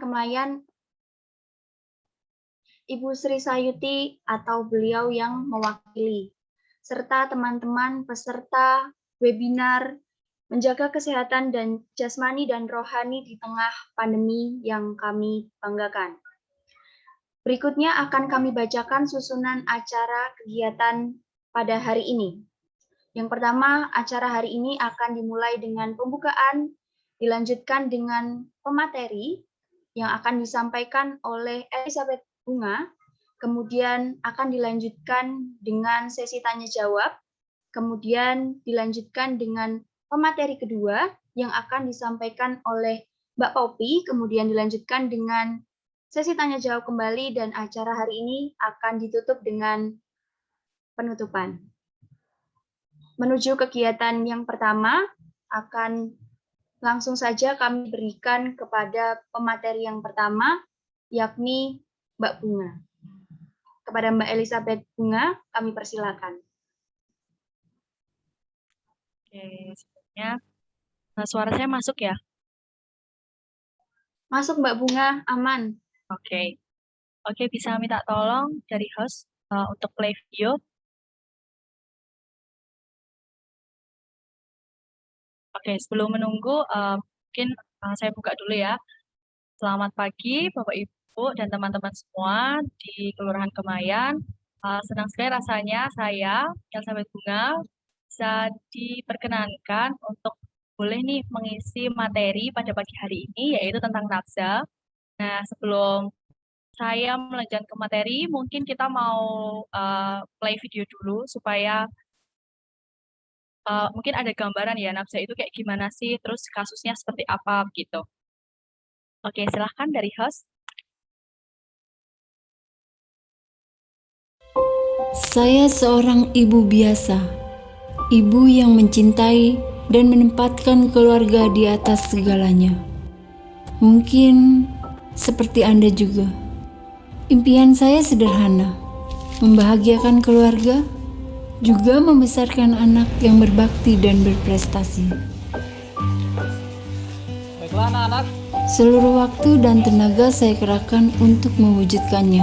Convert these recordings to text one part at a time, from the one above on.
Kemayan Ibu Sri Sayuti atau beliau yang mewakili, serta teman-teman peserta webinar menjaga kesehatan dan jasmani dan rohani di tengah pandemi yang kami banggakan. Berikutnya akan kami bacakan susunan acara kegiatan pada hari ini. Yang pertama, acara hari ini akan dimulai dengan pembukaan, dilanjutkan dengan pemateri yang akan disampaikan oleh Elizabeth Bunga, kemudian akan dilanjutkan dengan sesi tanya jawab, kemudian dilanjutkan dengan pemateri kedua yang akan disampaikan oleh Mbak Poppy, kemudian dilanjutkan dengan sesi tanya jawab kembali, dan acara hari ini akan ditutup dengan penutupan. Menuju kegiatan yang pertama, akan langsung saja kami berikan kepada pemateri yang pertama, yakni Mbak Bunga. Kepada Mbak Elizabeth Bunga, kami persilakan. Oke, sebenarnya suara saya masuk ya? Masuk Mbak Bunga, aman. Oke, bisa minta tolong dari host untuk play video. Oke, sebelum menunggu, mungkin saya buka dulu ya. Selamat pagi Bapak Ibu dan teman-teman semua di Kelurahan Kemayan. Senang sekali rasanya saya, Elizabeth Bunga, bisa diperkenankan untuk boleh nih mengisi materi pada pagi hari ini, yaitu tentang nafsa. Nah, sebelum saya melanjutkan ke materi, mungkin kita mau play video dulu supaya mungkin ada gambaran ya nafsa itu kayak gimana sih, terus kasusnya seperti apa gitu. Oke, silahkan dari host. Saya seorang ibu biasa, ibu yang mencintai dan menempatkan keluarga di atas segalanya. Mungkin seperti Anda juga. Impian saya sederhana, membahagiakan keluarga, juga membesarkan anak yang berbakti dan berprestasi. Baiklah anak-anak. Seluruh waktu dan tenaga saya kerahkan untuk mewujudkannya.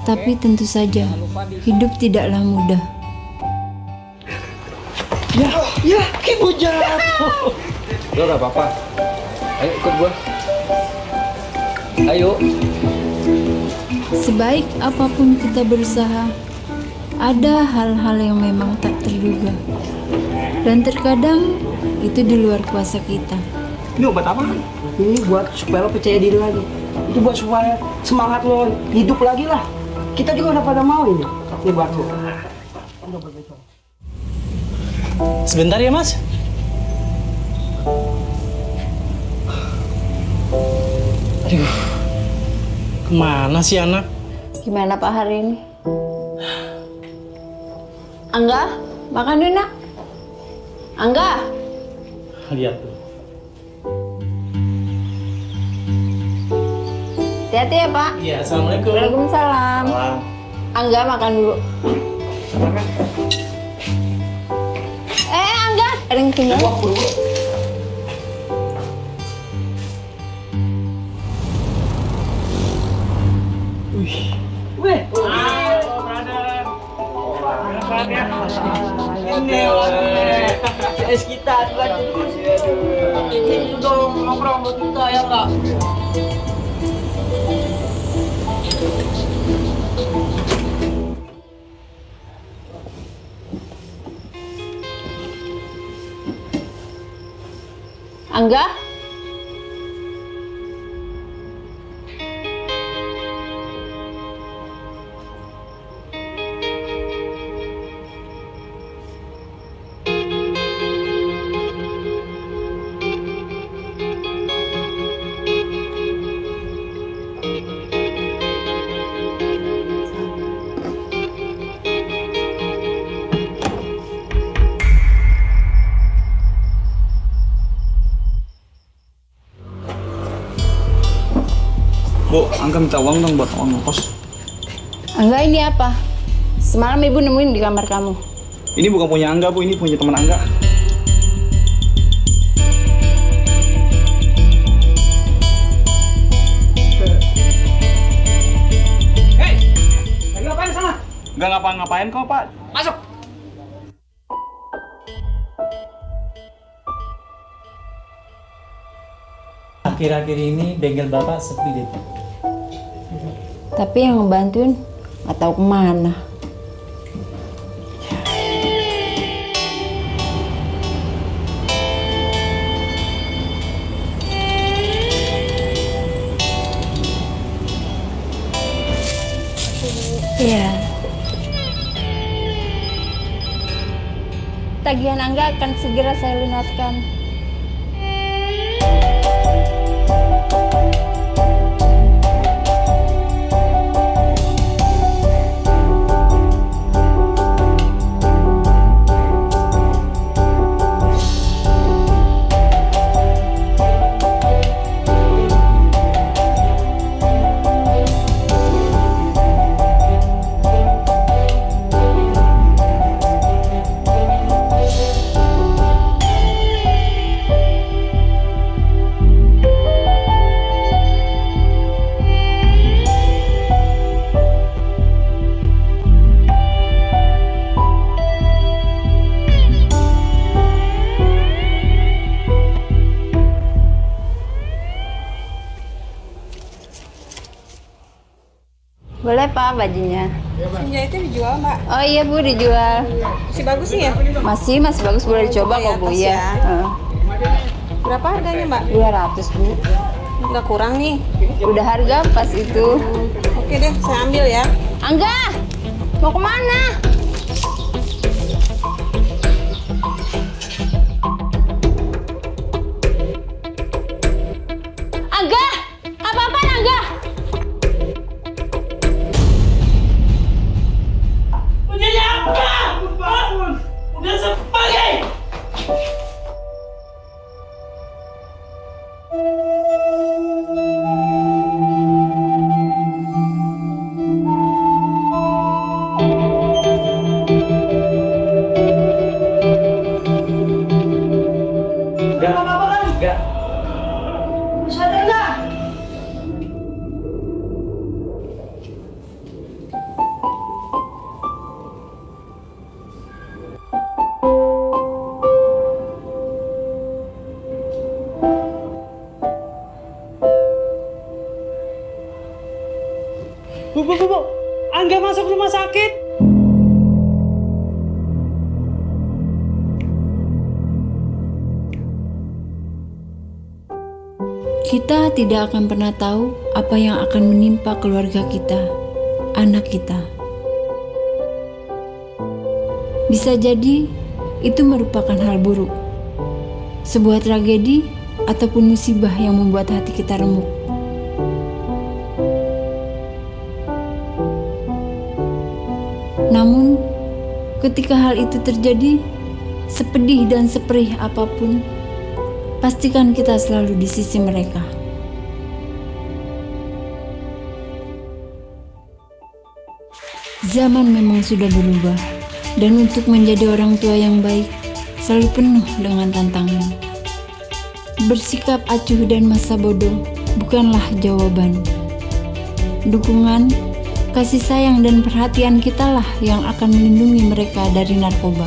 Tapi tentu saja, hidup tidaklah mudah. Ya, ibu jatuh. Udah gak apa-apa. Ayo ikut gua. Ayo. Sebaik apapun kita berusaha, ada hal-hal yang memang tak terduga. Dan terkadang itu di luar kuasa kita. Ini obat apa? Ini buat supaya lo percaya diri lagi. Itu buat supaya semangat lo hidup lagi lah. Kita juga udah pada mau ini. Ini buat lo. Sebentar ya mas. Aduh, kemana sih anak? Gimana Pak hari ini? Angga, makan dulu nak. Angga. Lihat tuh. Hati-hati ya Pak. Iya, assalamualaikum. Waalaikumsalam. Salam. Angga makan dulu. Angga, ada yang tinggal. Weh. Ini CS kita terus. Ini dong nongkrong buat kita ya kak. Angga? Bu, Angga minta uang dong buat uang ngekos. Angga, ini apa? Semalam ibu nemuin di kamar kamu. Ini bukan punya Angga, Bu. Ini punya teman Angga. Nggak ngapa-ngapain kok, Pak. Masuk. Akhir-akhir ini bengkel Bapak sepi deh. Tapi yang ngebantuin nggak tahu kemana. Iya. Tagihan Angga akan segera saya lunaskan. Boleh Pak bajunya? Penjahitnya dijual, Mbak. Oh iya Bu, dijual. Masih bagus nih ya? Masih bagus, boleh dicoba kok Bu Di atas ya. ya. Berapa harganya, Mbak? 200 Bu. Nggak kurang nih. Udah harga pas itu. Oke deh, saya ambil ya. Angga, mau kemana? Angga, apa-apaan Angga? Enggak. Sadar nggak? Bu. Angga masuk rumah sakit. Kita tidak akan pernah tahu apa yang akan menimpa keluarga kita, anak kita. Bisa jadi itu merupakan hal buruk, sebuah tragedi ataupun musibah yang membuat hati kita remuk. Namun, ketika hal itu terjadi, sepedih dan seperih apapun, pastikan kita selalu di sisi mereka. Zaman memang sudah berubah, dan untuk menjadi orang tua yang baik, selalu penuh dengan tantangan. Bersikap acuh dan masa bodoh bukanlah jawaban. Dukungan, kasih sayang dan perhatian kitalah yang akan melindungi mereka dari narkoba.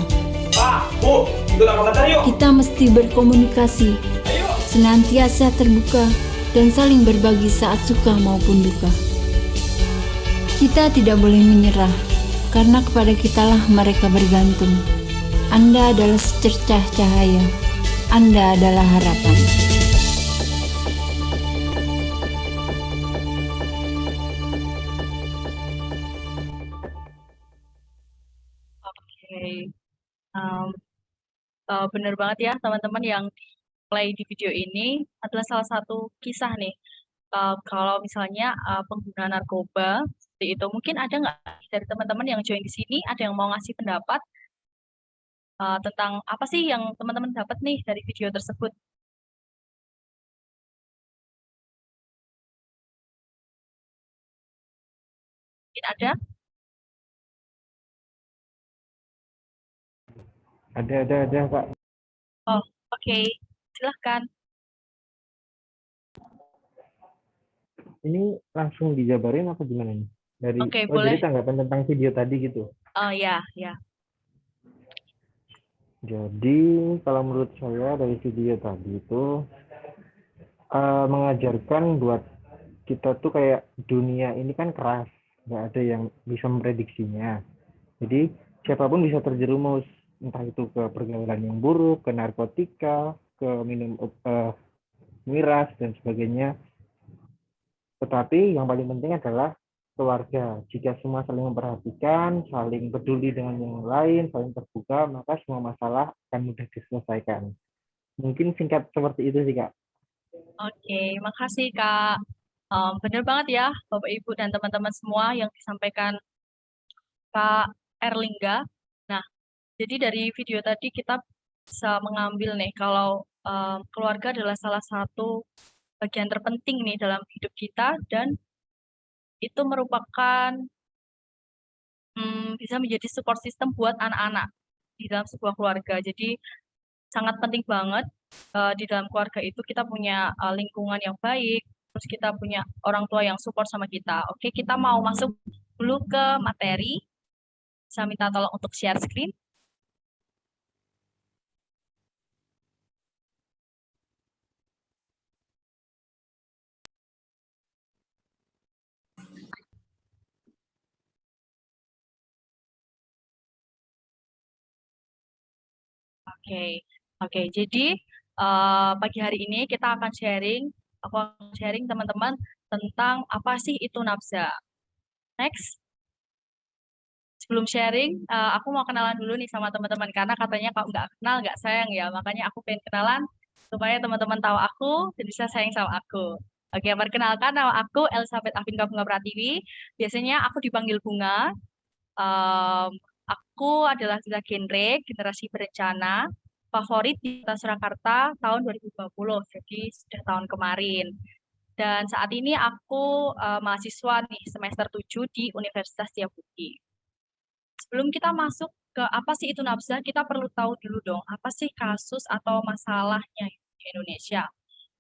Pak, Bu, ikut aku kantor yuk. Kita mesti berkomunikasi, senantiasa terbuka, dan saling berbagi saat suka maupun duka. Kita tidak boleh menyerah, karena kepada kitalah mereka bergantung. Anda adalah secercah cahaya. Anda adalah harapan. Oke. Um, Benar banget ya teman-teman yang play di video ini adalah salah satu kisah nih. Kalau misalnya pengguna narkoba seperti itu, mungkin ada nggak dari teman-teman yang join di sini ada yang mau ngasih pendapat tentang apa sih yang teman-teman dapat nih dari video tersebut? Mungkin ada? Ada, Pak. Oh, oke. Silahkan. Ini langsung dijabarin apa gimana nih? Dari Oke, jadi boleh. tanggapan tentang video tadi gitu. Oh ya, ya. Jadi kalau menurut saya dari video tadi itu mengajarkan buat kita tuh kayak dunia ini kan keras, nggak ada yang bisa memprediksinya. Jadi siapapun bisa terjerumus, entah itu ke pergaulan yang buruk, ke narkotika, ke minum miras dan sebagainya. Tetapi yang paling penting adalah keluarga. Jika semua saling memperhatikan, saling peduli dengan yang lain, saling terbuka, maka semua masalah akan mudah diselesaikan. Mungkin singkat seperti itu sih, Kak. Oke, makasih Kak. Bener banget ya, Bapak Ibu dan teman-teman semua yang disampaikan Kak Erlingga. Nah, jadi dari video tadi kita bisa mengambil nih kalau keluarga adalah salah satu bagian terpenting nih dalam hidup kita dan itu merupakan bisa menjadi support system buat anak-anak di dalam sebuah keluarga. Jadi sangat penting banget di dalam keluarga itu kita punya lingkungan yang baik, terus kita punya orang tua yang support sama kita. Oke, kita mau masuk dulu ke materi. Saya minta tolong untuk share screen. Oke, oke. Jadi pagi hari ini kita akan sharing, aku akan sharing teman-teman tentang apa sih itu nafsa. Next. Sebelum sharing, aku mau kenalan dulu nih sama teman-teman karena katanya kalau nggak kenal nggak sayang ya. Makanya aku pengen kenalan supaya teman-teman tahu aku dan bisa sayang sama aku. Oke, perkenalkan nama aku Elizabeth Afinka Bunga Pratiwi. Biasanya aku dipanggil Bunga. Em, aku adalah Gila Genre, generasi berencana, favorit di Kota Surakarta tahun 2020, jadi sudah tahun kemarin. Dan saat ini aku mahasiswa nih semester 7 di Universitas Setiabudi. Sebelum kita masuk ke apa sih itu nafsa, kita perlu tahu dulu dong, apa sih kasus atau masalahnya di Indonesia.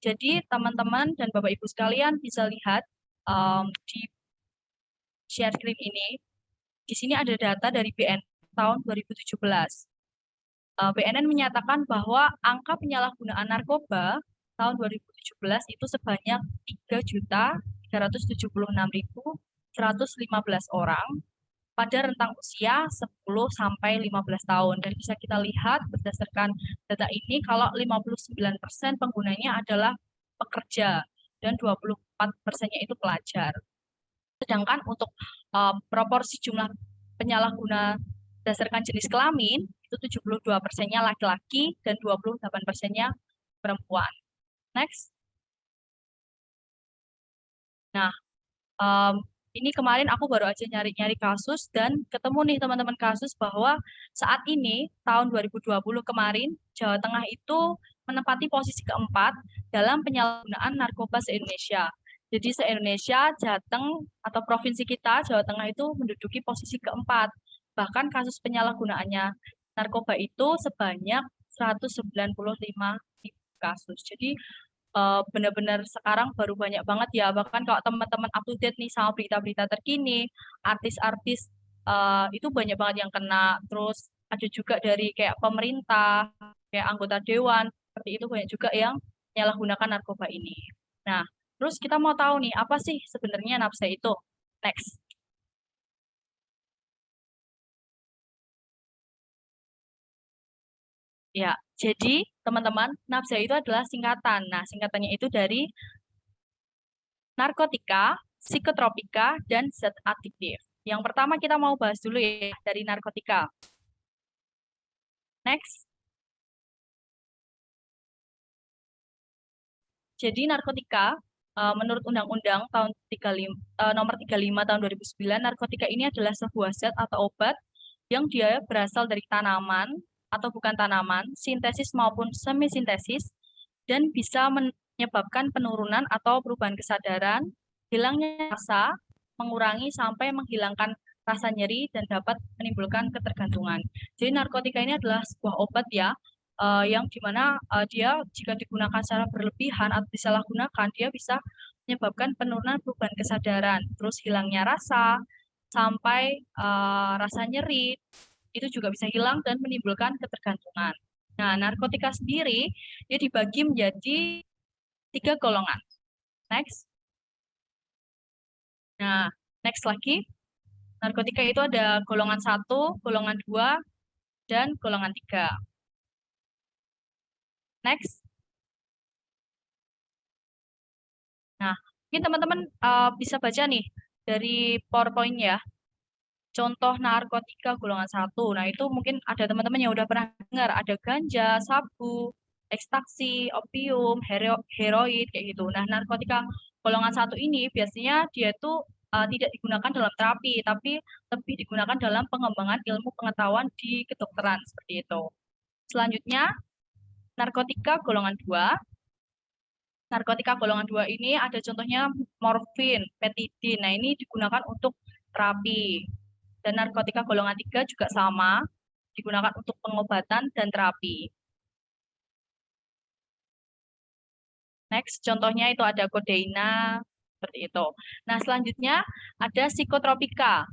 Jadi teman-teman dan Bapak Ibu sekalian bisa lihat di share screen ini, di sini ada data dari BNN tahun 2017. BNN menyatakan bahwa angka penyalahgunaan narkoba tahun 2017 itu sebanyak 3.376.115 orang pada rentang usia 10 sampai 15 tahun. Dan bisa kita lihat berdasarkan data ini kalau 59% penggunanya adalah pekerja dan 24%-nya itu pelajar. Sedangkan untuk proporsi jumlah penyalahguna berdasarkan jenis kelamin itu 72%-nya laki-laki dan 28%-nya perempuan. Next. Nah, ini kemarin aku baru aja nyari-nyari kasus dan ketemu nih teman-teman kasus bahwa saat ini tahun 2020 kemarin Jawa Tengah itu menempati posisi keempat dalam penyalahgunaan narkoba se-Indonesia. Jadi se-Indonesia, Jateng atau provinsi kita Jawa Tengah itu menduduki posisi keempat. Bahkan kasus penyalahgunaannya narkoba itu sebanyak 195.000 kasus. Jadi benar-benar sekarang baru banyak banget ya. Bahkan kalau teman-teman up to date nih sama berita-berita terkini, artis-artis itu banyak banget yang kena. Terus ada juga dari kayak pemerintah, kayak anggota dewan, seperti itu banyak juga yang menyalahgunakan narkoba ini. Nah, terus kita mau tahu nih, apa sih sebenarnya nafsa itu? Next. Ya, jadi teman-teman, nafsa itu adalah singkatan. Nah, singkatannya itu dari narkotika, psikotropika, dan zat adiktif. Yang pertama kita mau bahas dulu ya dari narkotika. Next. Jadi narkotika, menurut Undang-Undang tahun nomor 35 tahun 2009, narkotika ini adalah sebuah zat atau obat yang dia berasal dari tanaman atau bukan tanaman, sintesis maupun semi-sintesis, dan bisa menyebabkan penurunan atau perubahan kesadaran, hilangnya rasa, mengurangi sampai menghilangkan rasa nyeri, dan dapat menimbulkan ketergantungan. Jadi narkotika ini adalah sebuah obat ya, yang dimana dia jika digunakan secara berlebihan atau disalahgunakan, dia bisa menyebabkan penurunan beban kesadaran, terus hilangnya rasa, sampai rasa nyeri, itu juga bisa hilang dan menimbulkan ketergantungan. Nah, narkotika sendiri, dia dibagi menjadi 3 golongan. Next. Nah, next lagi. Narkotika itu ada golongan 1, golongan 2, dan golongan 3. Next. Nah, mungkin teman-teman bisa baca nih dari PowerPoint ya. Contoh narkotika golongan 1. Nah, itu mungkin ada teman-teman yang udah pernah dengar. Ada ganja, sabu, ekstasi, opium, heroin, kayak gitu. Nah, narkotika golongan 1 ini biasanya dia itu tidak digunakan dalam terapi, tapi lebih digunakan dalam pengembangan ilmu pengetahuan di kedokteran, seperti itu. Selanjutnya, narkotika golongan 2. Narkotika golongan 2 ini ada contohnya morfin, petidin. Nah, ini digunakan untuk terapi. Dan narkotika golongan 3 juga sama, digunakan untuk pengobatan dan terapi. Next, contohnya itu ada kodeina, seperti itu. Nah, selanjutnya ada psikotropika.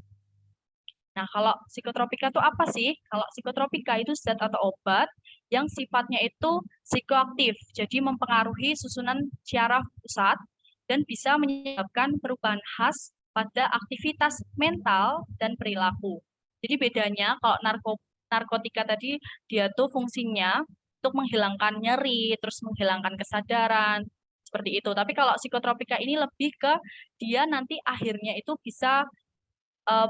Nah, kalau psikotropika itu apa sih? Kalau psikotropika itu zat atau obat yang sifatnya itu psikoaktif, jadi mempengaruhi susunan syaraf pusat dan bisa menyebabkan perubahan khas pada aktivitas mental dan perilaku. Jadi bedanya kalau narkotika tadi dia tuh fungsinya untuk menghilangkan nyeri, terus menghilangkan kesadaran, seperti itu. Tapi kalau psikotropika ini lebih ke dia nanti akhirnya itu bisa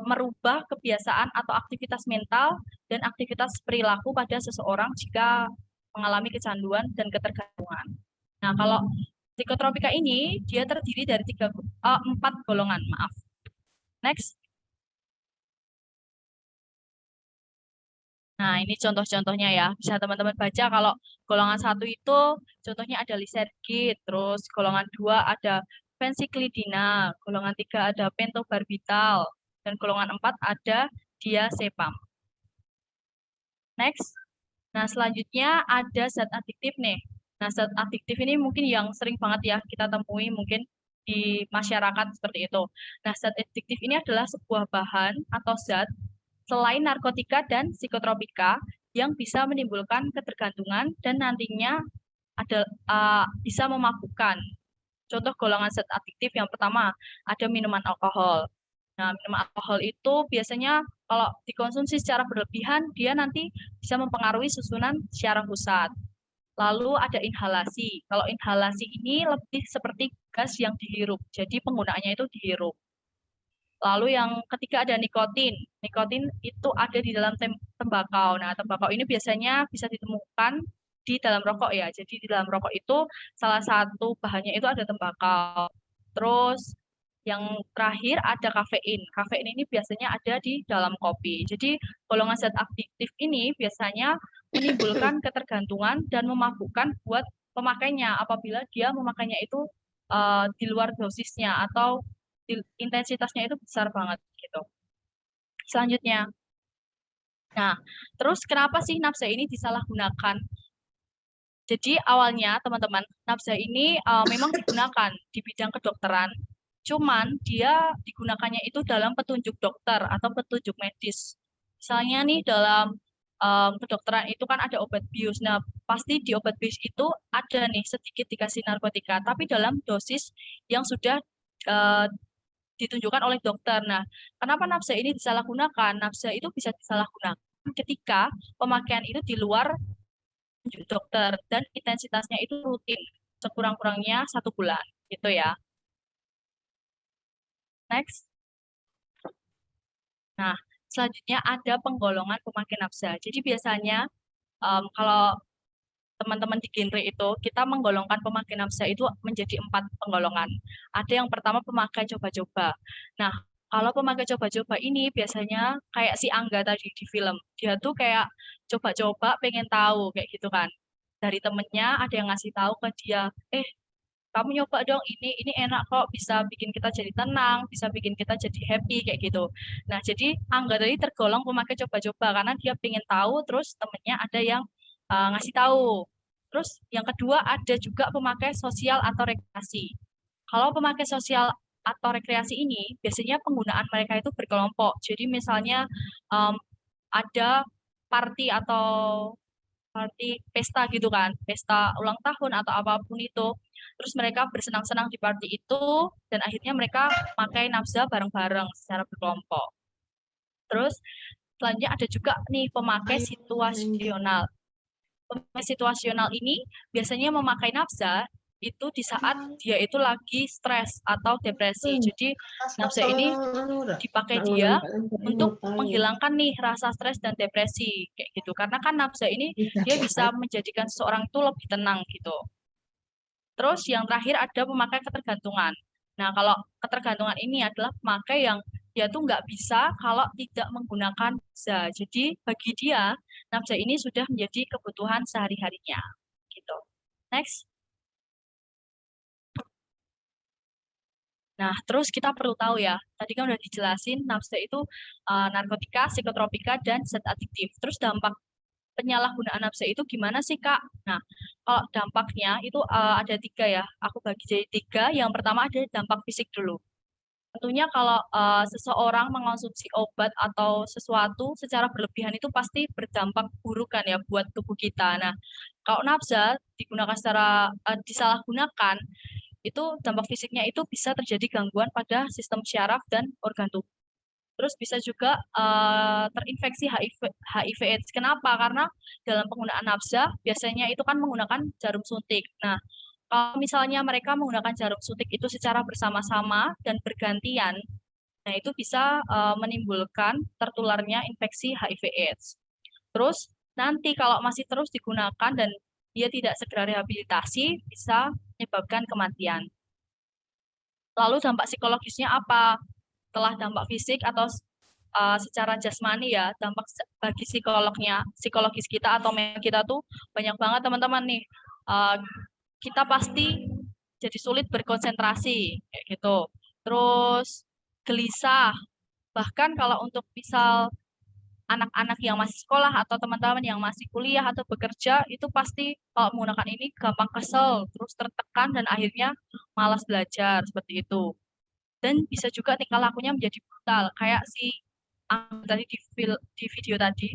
merubah kebiasaan atau aktivitas mental dan aktivitas perilaku pada seseorang jika mengalami kecanduan dan ketergantungan. Nah, kalau psikotropika ini dia terdiri dari 4 golongan, maaf. Next. Nah, ini contoh-contohnya ya. Bisa teman-teman baca kalau golongan 1 itu contohnya ada lisergid, terus golongan 2 ada fensiklidina, golongan 3 ada pentobarbital, dan golongan 4 ada diazepam. Next. Nah, selanjutnya ada zat adiktif nih. Nah, zat adiktif ini mungkin yang sering banget ya kita temui mungkin di masyarakat seperti itu. Nah, zat adiktif ini adalah sebuah bahan atau zat selain narkotika dan psikotropika yang bisa menimbulkan ketergantungan dan nantinya bisa memabukkan. Contoh golongan zat adiktif yang pertama ada minuman alkohol. Nah, minuman alkohol itu biasanya kalau dikonsumsi secara berlebihan, dia nanti bisa mempengaruhi susunan syaraf pusat. Lalu ada inhalasi. Kalau inhalasi ini lebih seperti gas yang dihirup, jadi penggunaannya itu dihirup. Lalu yang ketiga ada nikotin. Nikotin itu ada di dalam tembakau. Nah, tembakau ini biasanya bisa ditemukan di dalam rokok ya. Jadi di dalam rokok itu salah satu bahannya itu ada tembakau. Terus yang terakhir ada kafein. Kafein ini biasanya ada di dalam kopi. Jadi golongan zat aktif ini biasanya menimbulkan ketergantungan dan memabukkan buat pemakainya apabila dia memakainya itu di luar dosisnya atau intensitasnya itu besar banget gitu. Selanjutnya. Nah, terus kenapa sih nafza ini disalahgunakan? Jadi awalnya teman-teman, nafza ini memang digunakan di bidang kedokteran. Cuman dia digunakannya itu dalam petunjuk dokter atau petunjuk medis. Misalnya nih dalam kedokteran itu kan ada obat bius. Nah, pasti di obat bius itu ada nih sedikit dikasih narkotika, tapi dalam dosis yang sudah ditunjukkan oleh dokter. Nah, kenapa nafza ini disalahgunakan? Nafza itu bisa disalahgunakan ketika pemakaian itu di luar petunjuk dokter dan intensitasnya itu rutin, sekurang-kurangnya 1 bulan, gitu ya. Next. Nah, selanjutnya ada penggolongan pemakai nafza. Jadi biasanya kalau teman-teman di genre itu, kita menggolongkan pemakai nafza itu menjadi 4 penggolongan. Ada yang pertama pemakai coba-coba. Nah, kalau pemakai coba-coba ini biasanya kayak si Angga tadi di film. Dia tuh kayak coba-coba pengen tahu kayak gitu kan. Dari temennya ada yang ngasih tahu ke dia, kamu nyoba dong ini enak kok, bisa bikin kita jadi tenang, bisa bikin kita jadi happy kayak gitu. Nah, jadi Angga tadi tergolong pemakai coba-coba karena dia pengen tahu, terus temennya ada yang ngasih tahu. Terus yang kedua ada juga pemakai sosial atau rekreasi. Kalau pemakai sosial atau rekreasi ini, biasanya penggunaan mereka itu berkelompok. Jadi misalnya ada party atau party pesta gitu kan, pesta ulang tahun atau apapun itu. Terus mereka bersenang-senang di party itu, dan akhirnya mereka pakai nafza bareng-bareng secara berkelompok. Terus selanjutnya ada juga nih pemakai situasional. Pemakai situasional ini biasanya memakai nafza itu di saat dia itu lagi stres atau depresi. Jadi nafza ini dipakai dia untuk menghilangkan nih rasa stres dan depresi kayak gitu. Karena kan nafza ini dia bisa menjadikan seseorang itu lebih tenang gitu. Terus yang terakhir ada pemakai ketergantungan. Nah, kalau ketergantungan ini adalah pemakai yang dia tuh nggak bisa kalau tidak menggunakan nafza. Jadi bagi dia, nafza ini sudah menjadi kebutuhan sehari-harinya. Gitu. Next. Nah, terus kita perlu tahu ya, tadi kan udah dijelasin nafza itu narkotika, psikotropika, dan zat adiktif. Terus dampak penyalahgunaan nafza itu gimana sih, Kak? Nah, kalau dampaknya itu ada 3 ya, aku bagi jadi 3. Yang pertama ada dampak fisik dulu. Tentunya kalau seseorang mengonsumsi obat atau sesuatu secara berlebihan itu pasti berdampak buruk kan ya buat tubuh kita. Nah, kalau nafza digunakan secara disalahgunakan, itu dampak fisiknya itu bisa terjadi gangguan pada sistem syaraf dan organ tubuh. Terus bisa juga terinfeksi HIV/AIDS. Kenapa? Karena dalam penggunaan nafza biasanya itu kan menggunakan jarum suntik. Nah, kalau misalnya mereka menggunakan jarum suntik itu secara bersama-sama dan bergantian, nah itu bisa menimbulkan tertularnya infeksi HIV/AIDS. Terus nanti kalau masih terus digunakan dan dia tidak segera rehabilitasi, bisa menyebabkan kematian. Lalu dampak psikologisnya apa? Setelah dampak fisik atau secara jasmani ya, dampak bagi psikologis kita atau mental kita tuh banyak banget teman-teman nih. Kita pasti jadi sulit berkonsentrasi kayak gitu. Terus gelisah. Bahkan kalau untuk misal anak-anak yang masih sekolah atau teman-teman yang masih kuliah atau bekerja itu pasti kalau menggunakan ini gampang kesel, terus tertekan dan akhirnya malas belajar seperti itu. Dan bisa juga tingkah lakunya menjadi brutal kayak si tadi di video tadi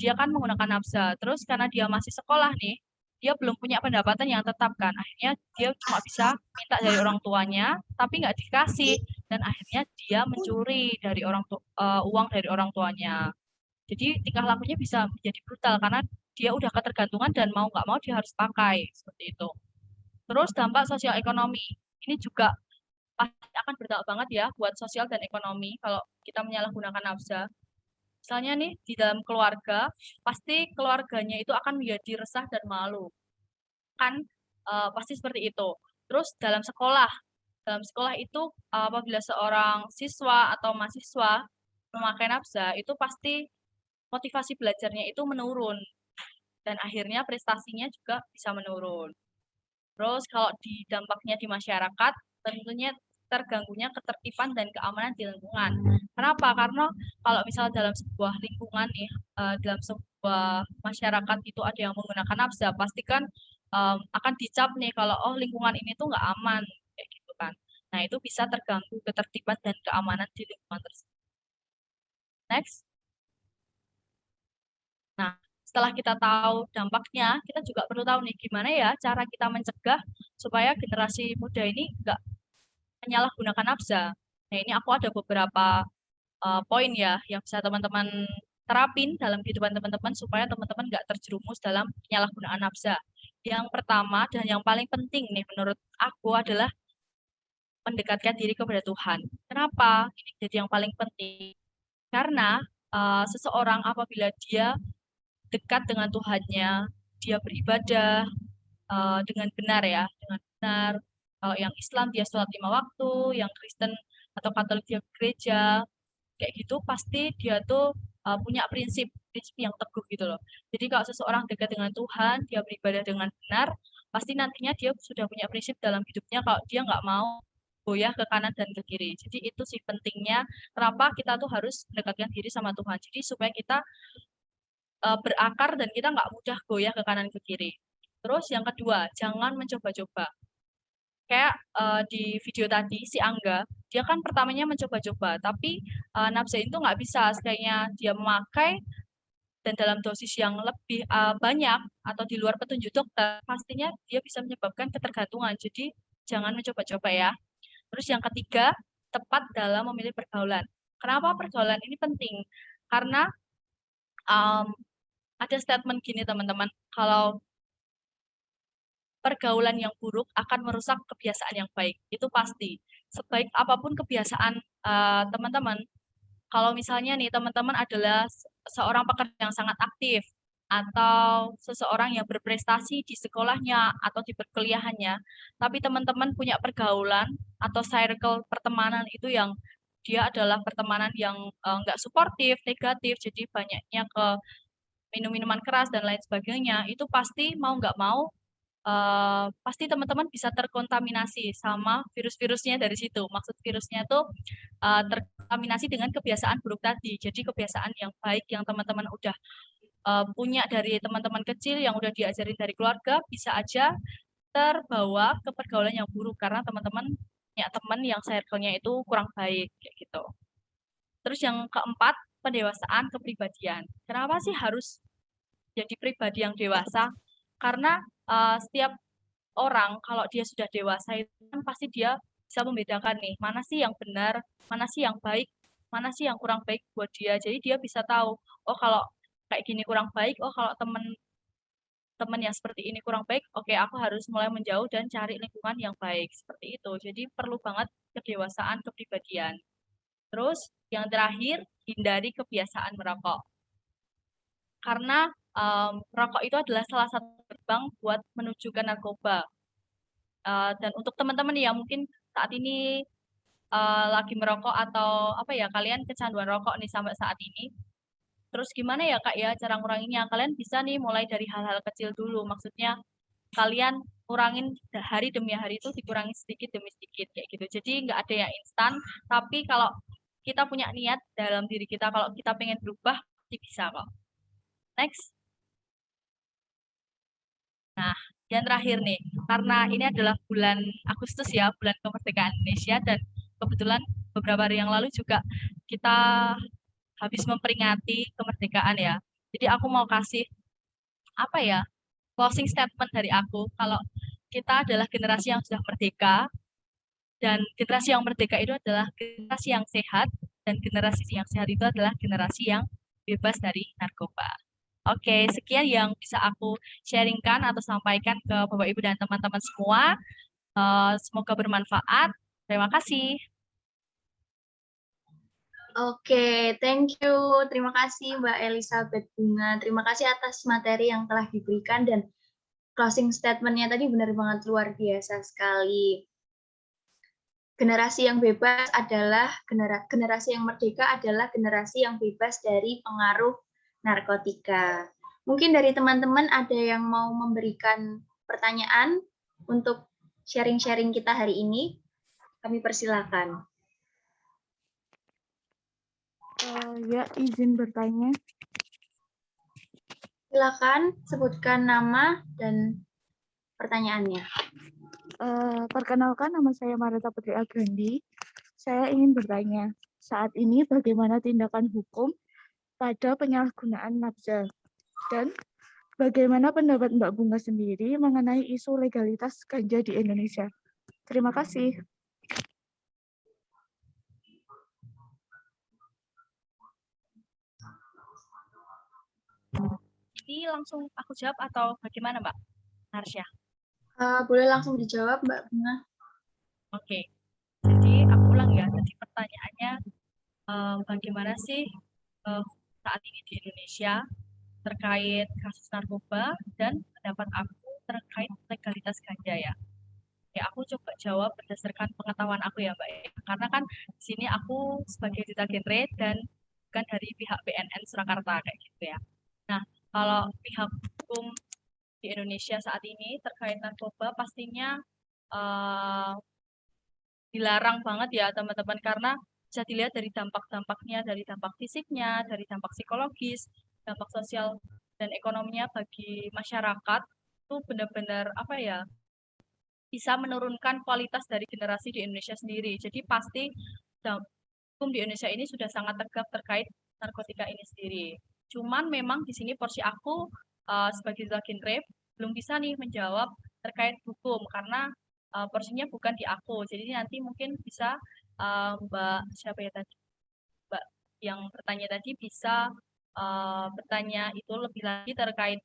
dia kan menggunakan nafza. Terus karena dia masih sekolah nih, dia belum punya pendapatan yang tetap kan. Akhirnya dia cuma bisa minta dari orang tuanya, tapi nggak dikasih dan akhirnya dia mencuri dari uang dari orang tuanya. Jadi tingkah lakunya bisa menjadi brutal karena dia udah ketergantungan dan mau nggak mau dia harus pakai seperti itu. Terus dampak sosial ekonomi ini juga pasti akan berdampak banget ya buat sosial dan ekonomi kalau kita menyalahgunakan nafza. Misalnya nih di dalam keluarga pasti keluarganya itu akan menjadi resah dan malu kan pasti seperti itu. Terus dalam sekolah itu apabila seorang siswa atau mahasiswa memakai nafza itu pasti motivasi belajarnya itu menurun dan akhirnya prestasinya juga bisa menurun. Terus kalau di dampaknya di masyarakat tentunya terganggunya ketertiban dan keamanan di lingkungan. Kenapa? Karena kalau misal dalam sebuah lingkungan nih, dalam sebuah masyarakat itu ada yang menggunakan nafza, pasti kan akan dicap nih kalau oh lingkungan ini tuh nggak aman kayak gitu kan. Nah itu bisa terganggu ketertiban dan keamanan di lingkungan tersebut. Next. Nah, setelah kita tahu dampaknya, kita juga perlu tahu nih gimana ya cara kita mencegah supaya generasi muda ini nggak menyalahgunakan nafza. Nah, ini aku ada beberapa poin ya yang bisa teman-teman terapin dalam kehidupan teman-teman supaya teman-teman nggak terjerumus dalam penyalahgunaan nafza. Yang pertama dan yang paling penting nih menurut aku adalah mendekatkan diri kepada Tuhan. Kenapa? Ini jadi yang paling penting. Karena seseorang apabila dia dekat dengan Tuhannya, dia beribadah dengan benar ya, dengan benar. Kalau yang Islam dia sholat 5 waktu, yang Kristen atau Katolik dia gereja, kayak gitu pasti dia tuh punya prinsip yang teguh gitu loh. Jadi kalau seseorang dekat dengan Tuhan, dia beribadah dengan benar, pasti nantinya dia sudah punya prinsip dalam hidupnya kalau dia nggak mau goyah ke kanan dan ke kiri. Jadi itu sih pentingnya kenapa kita tuh harus mendekatkan diri sama Tuhan. Jadi supaya kita berakar dan kita nggak mudah goyah ke kanan ke kiri. Terus yang kedua, jangan mencoba-coba. Kayak di video tadi si Angga, dia kan pertamanya mencoba-coba, tapi nafzain itu nggak bisa, kayaknya dia memakai dan dalam dosis yang lebih banyak atau di luar petunjuk dokter, pastinya dia bisa menyebabkan ketergantungan. Jadi jangan mencoba-coba ya. Terus yang ketiga, tepat dalam memilih pergaulan. Kenapa pergaulan ini penting? Karena um, ada statement gini teman-teman, kalau pergaulan yang buruk akan merusak kebiasaan yang baik. Itu pasti. Sebaik apapun kebiasaan teman-teman, kalau misalnya nih teman-teman adalah seorang pekerja yang sangat aktif atau seseorang yang berprestasi di sekolahnya atau di perkuliahannya, tapi teman-teman punya pergaulan atau circle pertemanan itu yang dia adalah pertemanan yang nggak suportif, negatif, jadi banyaknya ke minum-minuman keras dan lain sebagainya, itu pasti mau nggak mau pasti teman-teman bisa terkontaminasi sama virus-virusnya dari situ. Maksud virusnya itu terkontaminasi dengan kebiasaan buruk tadi. Jadi kebiasaan yang baik yang teman-teman udah punya dari teman-teman kecil, yang udah diajarin dari keluarga, bisa aja terbawa ke pergaulan yang buruk karena teman-teman punya teman yang circle-nya itu kurang baik kayak gitu. Terus yang keempat, pendewasaan kepribadian. Kenapa sih harus jadi pribadi yang dewasa? Karena setiap orang kalau dia sudah dewasa itu kan pasti dia bisa membedakan nih, mana sih yang benar, mana sih yang baik, mana sih yang kurang baik buat dia. Jadi dia bisa tahu, oh kalau kayak gini kurang baik, oh kalau teman yang seperti ini kurang baik, oke aku harus mulai menjauh dan cari lingkungan yang baik seperti itu. Jadi perlu banget kedewasaan kepribadian. Terus yang terakhir, hindari kebiasaan merokok. Karena rokok itu adalah salah satu gerbang buat menuju ke narkoba. Dan untuk teman-teman yang mungkin saat ini lagi merokok atau apa ya, kalian kecanduan rokok nih sampai saat ini, terus gimana ya Kak ya cara nguranginnya? Kalian bisa nih mulai dari hal-hal kecil dulu. Maksudnya kalian kurangin hari demi hari itu dikurangi sedikit demi sedikit kayak gitu. Jadi nggak ada yang instan, tapi kalau kita punya niat dalam diri kita, kalau kita pengen berubah, pasti bisa kok. Next. Nah, yang terakhir nih, karena ini adalah bulan Agustus ya, bulan kemerdekaan Indonesia, dan kebetulan beberapa hari yang lalu juga kita habis memperingati kemerdekaan ya. Jadi aku mau kasih apa ya, closing statement dari aku, kalau kita adalah generasi yang sudah merdeka, dan generasi yang merdeka itu adalah generasi yang sehat, dan generasi yang sehat itu adalah generasi yang bebas dari narkoba. Oke, sekian yang bisa aku sharingkan atau sampaikan ke Bapak Ibu dan teman-teman semua. Semoga bermanfaat. Terima kasih. Oke, thank you. Terima kasih Mbak Elizabeth Bunga. Terima kasih atas materi yang telah diberikan dan closing statement-nya tadi benar banget luar biasa sekali. Generasi yang bebas adalah generasi yang merdeka adalah generasi yang bebas dari pengaruh narkotika. Mungkin dari teman-teman ada yang mau memberikan pertanyaan untuk sharing-sharing kita hari ini. Kami persilakan. Ya, izin bertanya. Silakan sebutkan nama dan pertanyaannya. Perkenalkan, nama saya Marita Putri Agrandi. Saya ingin bertanya, saat ini bagaimana tindakan hukum pada penyalahgunaan nafza? Dan bagaimana pendapat Mbak Bunga sendiri mengenai isu legalitas ganja di Indonesia? Terima kasih. Ini langsung aku jawab atau bagaimana Mbak Narsya? Boleh langsung dijawab Mbak Bunga. Oke, jadi aku ulang ya, tadi pertanyaannya bagaimana sih saat ini di Indonesia terkait kasus narkoba dan pendapat aku terkait legalitas ganja ya. Ya, aku coba jawab berdasarkan pengetahuan aku ya Mbak ya. Karena kan di sini aku sebagai duta genre dan bukan dari pihak BNN Surakarta kayak gitu ya. Nah, kalau pihak hukum di Indonesia saat ini terkait narkoba pastinya dilarang banget ya teman-teman, karena bisa dilihat dari dampak-dampaknya, dari dampak fisiknya, dari dampak psikologis, dampak sosial dan ekonominya bagi masyarakat itu benar-benar apa ya, bisa menurunkan kualitas dari generasi di Indonesia sendiri. Jadi pasti hukum di Indonesia ini sudah sangat tegak terkait narkotika ini sendiri. Cuman memang di sini porsi aku sebagai Zakinrep belum bisa nih menjawab terkait hukum karena porsinya bukan di aku. Jadi nanti mungkin bisa Mbak siapa ya tadi? Mbak yang bertanya tadi bisa bertanya itu lebih lagi terkait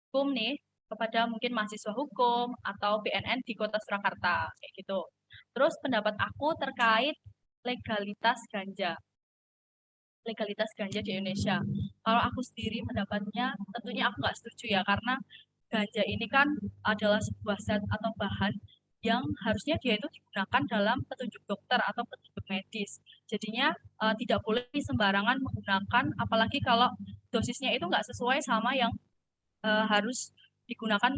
hukum nih kepada mungkin mahasiswa hukum atau BNN di Kota Surakarta kayak gitu. Terus pendapat aku terkait legalitas ganja. Legalitas ganja di Indonesia. Kalau aku sendiri pendapatnya tentunya aku nggak setuju ya karena ganja ini kan adalah sebuah zat atau bahan yang harusnya dia itu digunakan dalam petunjuk dokter atau petunjuk medis. Jadinya tidak boleh sembarangan menggunakan, apalagi kalau dosisnya itu nggak sesuai sama yang harus digunakan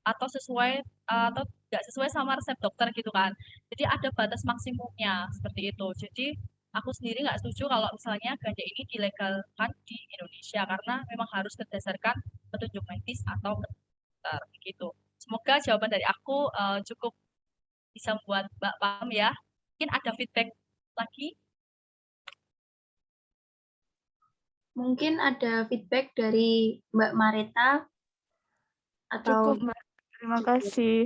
atau sesuai atau tidak sesuai sama resep dokter gitu kan. Jadi ada batas maksimumnya seperti itu. Jadi aku sendiri nggak setuju kalau misalnya ganja ini dilegalkan di Indonesia karena memang harus berdasarkan petunjuk medis atau dokter gitu. Semoga jawaban dari aku cukup bisa membuat Mbak paham ya. Mungkin ada feedback lagi. Mungkin ada feedback dari Mbak Mareta atau Cukup, Mbak. Terima kasih.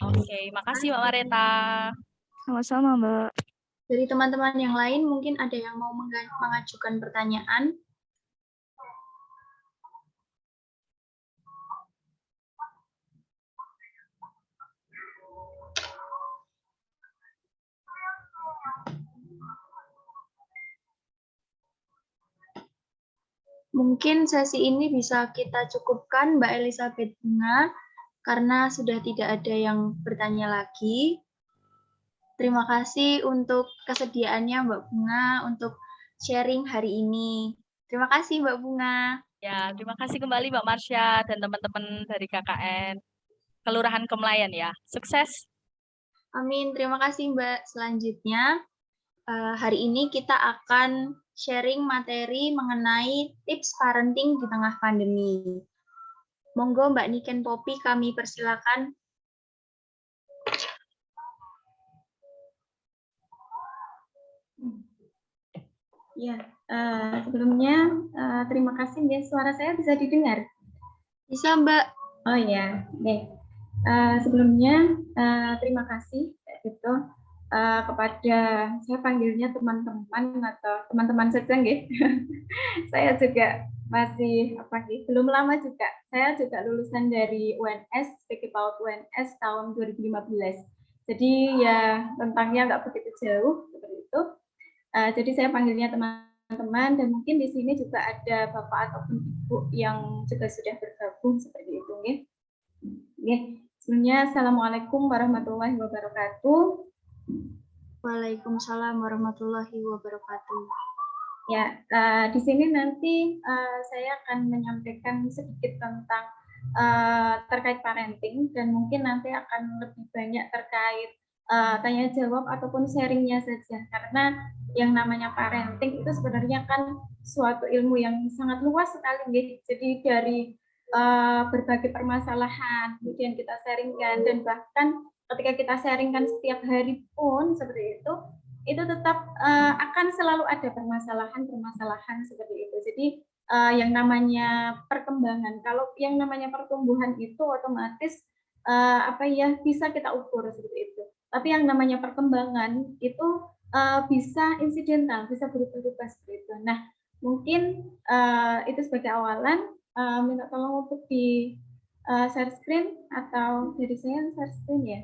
Oke, makasih Mbak Mareta. Sama-sama, Mbak. dari teman-teman yang lain mungkin ada yang mau mengajukan pertanyaan. Mungkin sesi ini bisa kita cukupkan, Mbak Elizabeth Bunga, karena sudah tidak ada yang bertanya lagi. Terima kasih untuk kesediaannya Mbak Bunga untuk sharing hari ini. Terima kasih Mbak Bunga. Ya, terima kasih kembali Mbak Marsha dan teman-teman dari KKN Kelurahan Kemlayan ya. Sukses. Amin. Terima kasih Mbak. Selanjutnya, hari ini kita akan sharing materi mengenai tips parenting di tengah pandemi. Monggo Mbak Niken Poppy kami persilakan. Ya, sebelumnya terima kasih ya, suara saya bisa didengar? Bisa Mbak. Oh ya, oke. Sebelumnya terima kasih gitu kepada, saya panggilnya teman-teman atau teman-teman saja nggih. Saya juga masih belum lama juga. Saya juga lulusan dari UNS, sebagai PAUD UNS tahun 2015. Jadi ya rentangnya nggak begitu jauh seperti itu. Jadi saya panggilnya teman-teman dan mungkin di sini juga ada Bapak ataupun Ibu yang juga sudah bergabung seperti itu nggih. Nggih. Sebelumnya Assalamualaikum warahmatullahi wabarakatuh. Waalaikumsalam warahmatullahi wabarakatuh. Ya, di sini nanti saya akan menyampaikan sedikit tentang terkait parenting dan mungkin nanti akan lebih banyak terkait tanya jawab ataupun sharingnya saja, karena yang namanya parenting itu sebenarnya kan suatu ilmu yang sangat luas sekali, gitu. Jadi dari berbagai permasalahan kemudian kita sharingkan, dan bahkan ketika kita sharingkan setiap hari pun seperti itu tetap akan selalu ada permasalahan seperti itu. Jadi yang namanya perkembangan, kalau yang namanya pertumbuhan itu otomatis bisa kita ukur seperti itu. Tapi yang namanya perkembangan itu bisa insidental, bisa berubah-ubah seperti itu. Nah, mungkin itu sebagai awalan, minta tolong untuk di share screen atau dari saya yang share screen ya.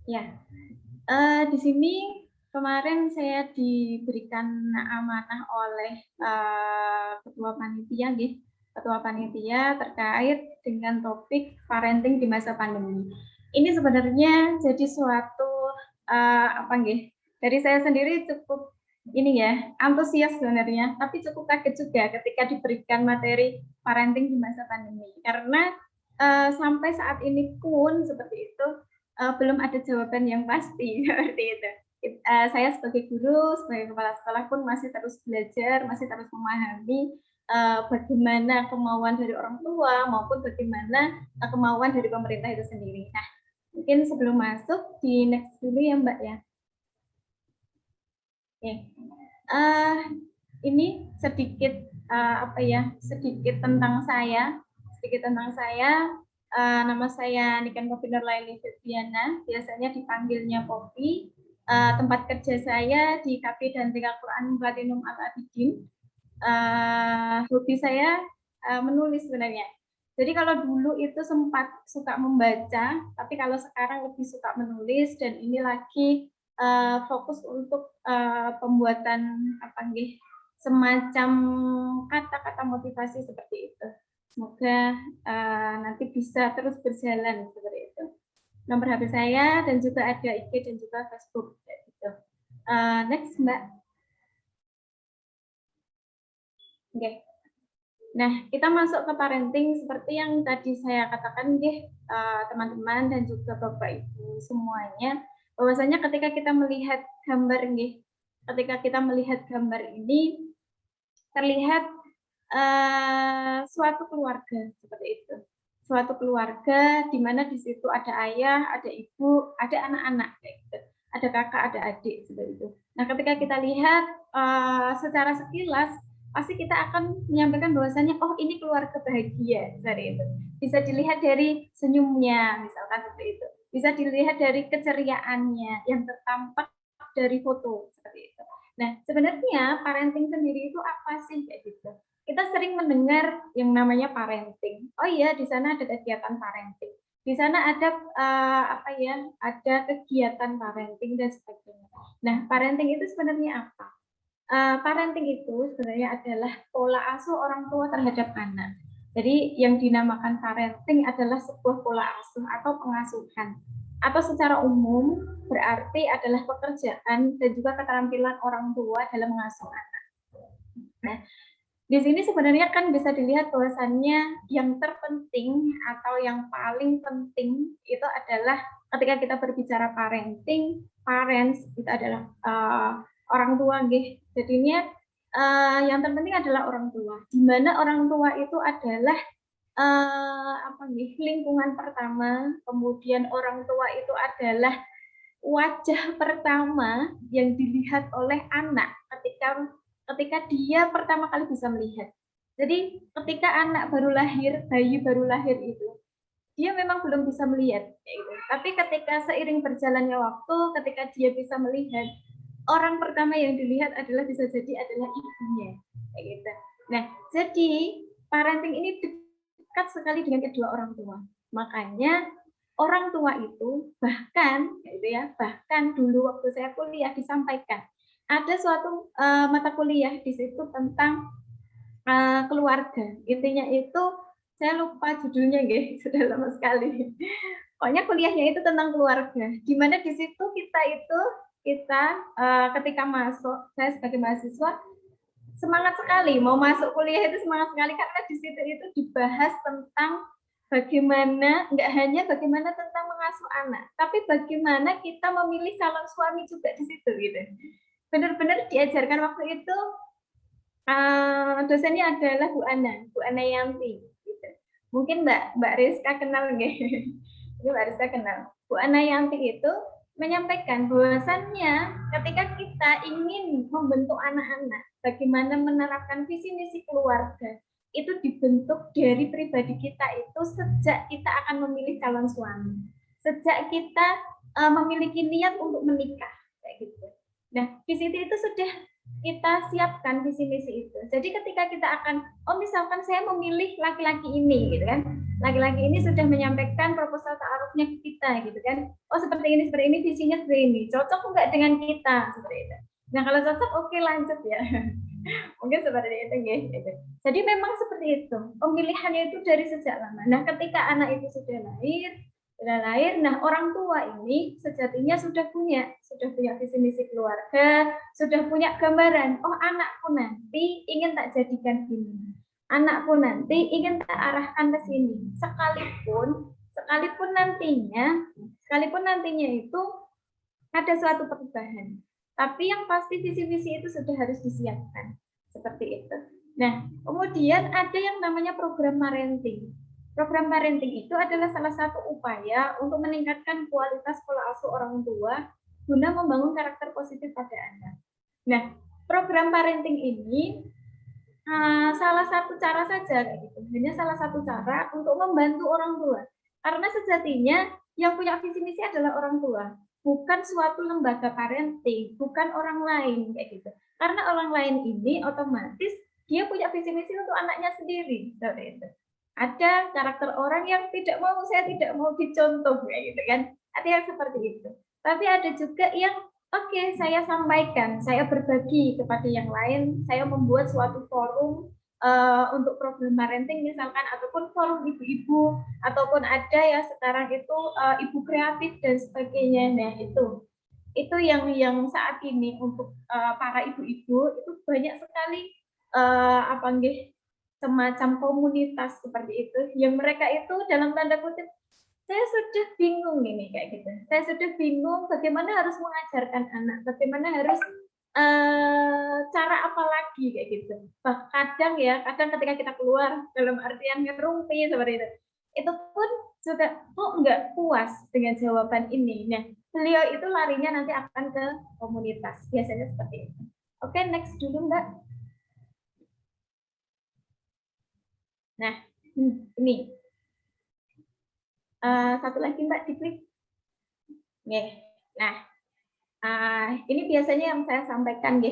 Ya, di sini kemarin saya diberikan amanah oleh ketua panitia terkait dengan topik parenting di masa pandemi. Ini sebenarnya jadi suatu dari saya sendiri cukup antusias sebenarnya, tapi cukup kaget juga ketika diberikan materi parenting di masa pandemi, karena sampai saat ini pun seperti itu belum ada jawaban yang pasti seperti itu. saya sebagai guru, sebagai kepala sekolah pun masih terus belajar, masih terus memahami bagaimana kemauan dari orang tua maupun bagaimana kemauan dari pemerintah itu sendiri. Nah, mungkin sebelum masuk di next dulu ya Mbak ya. Oke. Ini sedikit sedikit tentang saya. Nama saya Niken Poppy Nurlaili Febriana, biasanya dipanggilnya Poppy. Tempat kerja saya di Cafe dan Tika Quran Platinum Al Abidin. Hobi saya menulis sebenarnya. Jadi kalau dulu itu sempat suka membaca, tapi kalau sekarang lebih suka menulis, dan ini lagi fokus untuk pembuatan semacam kata-kata motivasi seperti itu. Semoga nanti bisa terus berjalan seperti itu. Nomor HP saya dan juga ada IG dan juga Facebook. Gitu. Next Mbak. Oke. Nah, kita masuk ke parenting seperti yang tadi saya katakan, teman-teman dan juga Bapak Ibu semuanya, bahwasanya ketika kita melihat gambar ini terlihat suatu keluarga seperti itu. Suatu keluarga di mana di situ ada ayah, ada ibu, ada anak-anak, gitu. Ada kakak, ada adik seperti itu. Nah, ketika kita lihat secara sekilas, pasti kita akan menyampaikan bahwasanya oh ini keluarga bahagia seperti itu. Bisa dilihat dari senyumnya, misalkan seperti itu. Bisa dilihat dari keceriaannya yang tertampak dari foto seperti itu. Nah, sebenarnya parenting sendiri itu apa sih kayak gitu? Kita sering mendengar yang namanya parenting. Oh iya, di sana ada kegiatan parenting. Di sana ada ada kegiatan parenting dan sebagainya. Nah, parenting itu sebenarnya apa? Parenting itu sebenarnya adalah pola asuh orang tua terhadap anak. Jadi yang dinamakan parenting adalah sebuah pola asuh atau pengasuhan. Atau secara umum berarti adalah pekerjaan dan juga keterampilan orang tua dalam mengasuh anak. Nah, di sini sebenarnya kan bisa dilihat bahwasannya yang terpenting atau yang paling penting itu adalah ketika kita berbicara parenting, parents itu adalah orang tua, jadinya yang terpenting adalah orang tua. Di mana orang tua itu adalah lingkungan pertama, kemudian orang tua itu adalah wajah pertama yang dilihat oleh anak ketika dia pertama kali bisa melihat. Jadi ketika anak baru lahir, bayi baru lahir itu, dia memang belum bisa melihat, gitu. Tapi ketika seiring berjalannya waktu, ketika dia bisa melihat, orang pertama yang dilihat bisa jadi adalah ibunya, gitu. Nah, jadi parenting ini dekat sekali dengan kedua orang tua. Makanya orang tua itu bahkan dulu waktu saya kuliah disampaikan ada suatu mata kuliah di situ tentang keluarga. Intinya itu saya lupa judulnya, sudah lama sekali. Pokoknya kuliahnya itu tentang keluarga. Di mana di situ kita ketika masuk, saya sebagai mahasiswa semangat sekali mau masuk kuliah itu semangat sekali karena di situ itu dibahas tentang bagaimana, nggak hanya bagaimana tentang mengasuh anak, tapi bagaimana kita memilih calon suami juga di situ, gitu. Benar-benar diajarkan waktu itu dosennya adalah Bu Ana Yanti. Gitu. Mungkin Mbak Rizka kenal nggak? Ini Mbak Rizka kenal. Bu Ana Yanti itu menyampaikan bahwasannya ketika kita ingin membentuk anak-anak, bagaimana menerapkan visi misi keluarga, itu dibentuk dari pribadi kita itu sejak kita akan memilih calon suami, sejak kita memiliki niat untuk menikah, kayak gitu. Nah, di situ itu sudah kita siapkan visi misi itu. Jadi ketika kita akan, misalkan saya memilih laki-laki ini, gitu kan, laki-laki ini sudah menyampaikan proposal ta'arufnya ke kita, gitu kan, seperti ini, visinya seperti ini, cocok enggak dengan kita, seperti itu. Nah, kalau cocok, oke, lanjut ya. Mungkin seperti itu, gitu. Jadi memang seperti itu, pemilihannya itu dari sejak lama. Nah, ketika anak itu sudah lahir, nah orang tua ini sejatinya sudah punya visi misi keluarga, sudah punya gambaran, anakku nanti ingin tak jadikan ini, anakku nanti ingin tak arahkan ke sini, sekalipun nantinya itu ada suatu perubahan. Tapi yang pasti visi-visi itu sudah harus disiapkan. Seperti itu. Nah, kemudian ada yang namanya program parenting. Program parenting itu adalah salah satu upaya untuk meningkatkan kualitas pola asuh orang tua guna membangun karakter positif pada anak. Nah, program parenting ini salah satu cara saja, kayak gitu. Hanya salah satu cara untuk membantu orang tua. Karena sejatinya yang punya visi misi adalah orang tua, bukan suatu lembaga parenting, bukan orang lain, kayak gitu. Karena orang lain ini otomatis dia punya visi misi untuk anaknya sendiri, seperti itu. Ada karakter orang yang saya tidak mau dicontoh, kayak gitu kan. Ada yang seperti itu. Tapi ada juga yang oke, saya sampaikan, saya berbagi kepada yang lain, saya membuat suatu forum untuk program parenting misalkan, ataupun forum ibu-ibu, ataupun ada ya sekarang itu ibu kreatif dan sebagainya. Nah itu yang saat ini untuk para ibu-ibu itu banyak sekali semacam komunitas seperti itu, yang mereka itu dalam tanda kutip, saya sudah bingung ini kayak gitu. Saya sudah bingung bagaimana harus mengajarkan anak, bagaimana harus cara apa lagi kayak gitu. Kadang ketika kita keluar dalam artian ngerumpi seperti itu pun juga nggak puas dengan jawaban ini. Nah, beliau itu larinya nanti akan ke komunitas, biasanya seperti itu. Oke, next dulu Mbak. Nah, ini. Satu lagi Mbak, diklik. Nah, ini biasanya yang saya sampaikan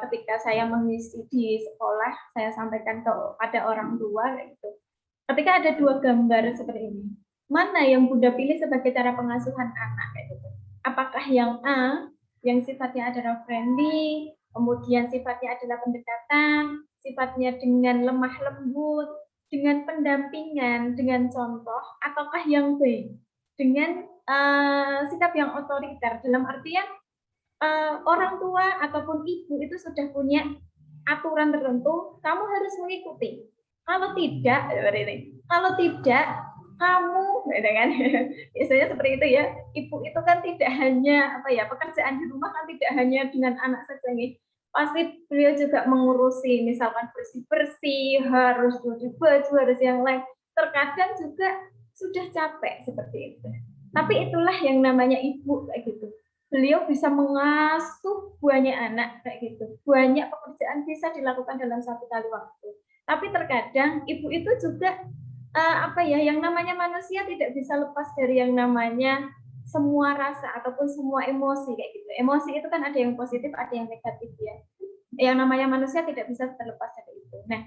ketika saya mengisi di sekolah, saya sampaikan kepada orang tua gitu. Ketika ada dua gambar seperti ini, mana yang Bunda pilih sebagai cara pengasuhan anak kayak gitu? Apakah yang A, yang sifatnya adalah friendly, kemudian sifatnya adalah pendekatan, sifatnya dengan lemah lembut, dengan pendampingan, dengan contoh, ataukah yang B, dengan sikap yang otoriter, dalam artian orang tua ataupun ibu itu sudah punya aturan tertentu, kamu harus mengikuti. Kalau tidak, kamu, kan? Biasanya seperti itu ya. Ibu itu kan tidak hanya pekerjaan di rumah kan tidak hanya dengan anak saja nih. Pasti beliau juga mengurusi misalkan bersih-bersih, harus cuci baju, harus yang lain. Terkadang juga sudah capek seperti itu. Tapi itulah yang namanya ibu kayak gitu. Beliau bisa mengasuh banyak anak kayak gitu. Banyak pekerjaan bisa dilakukan dalam satu kali waktu. Tapi terkadang ibu itu juga yang namanya manusia tidak bisa lepas dari yang namanya semua rasa ataupun semua emosi kayak gitu. Emosi itu kan ada yang positif, ada yang negatif ya. Yang namanya manusia tidak bisa terlepas dari itu. Nah,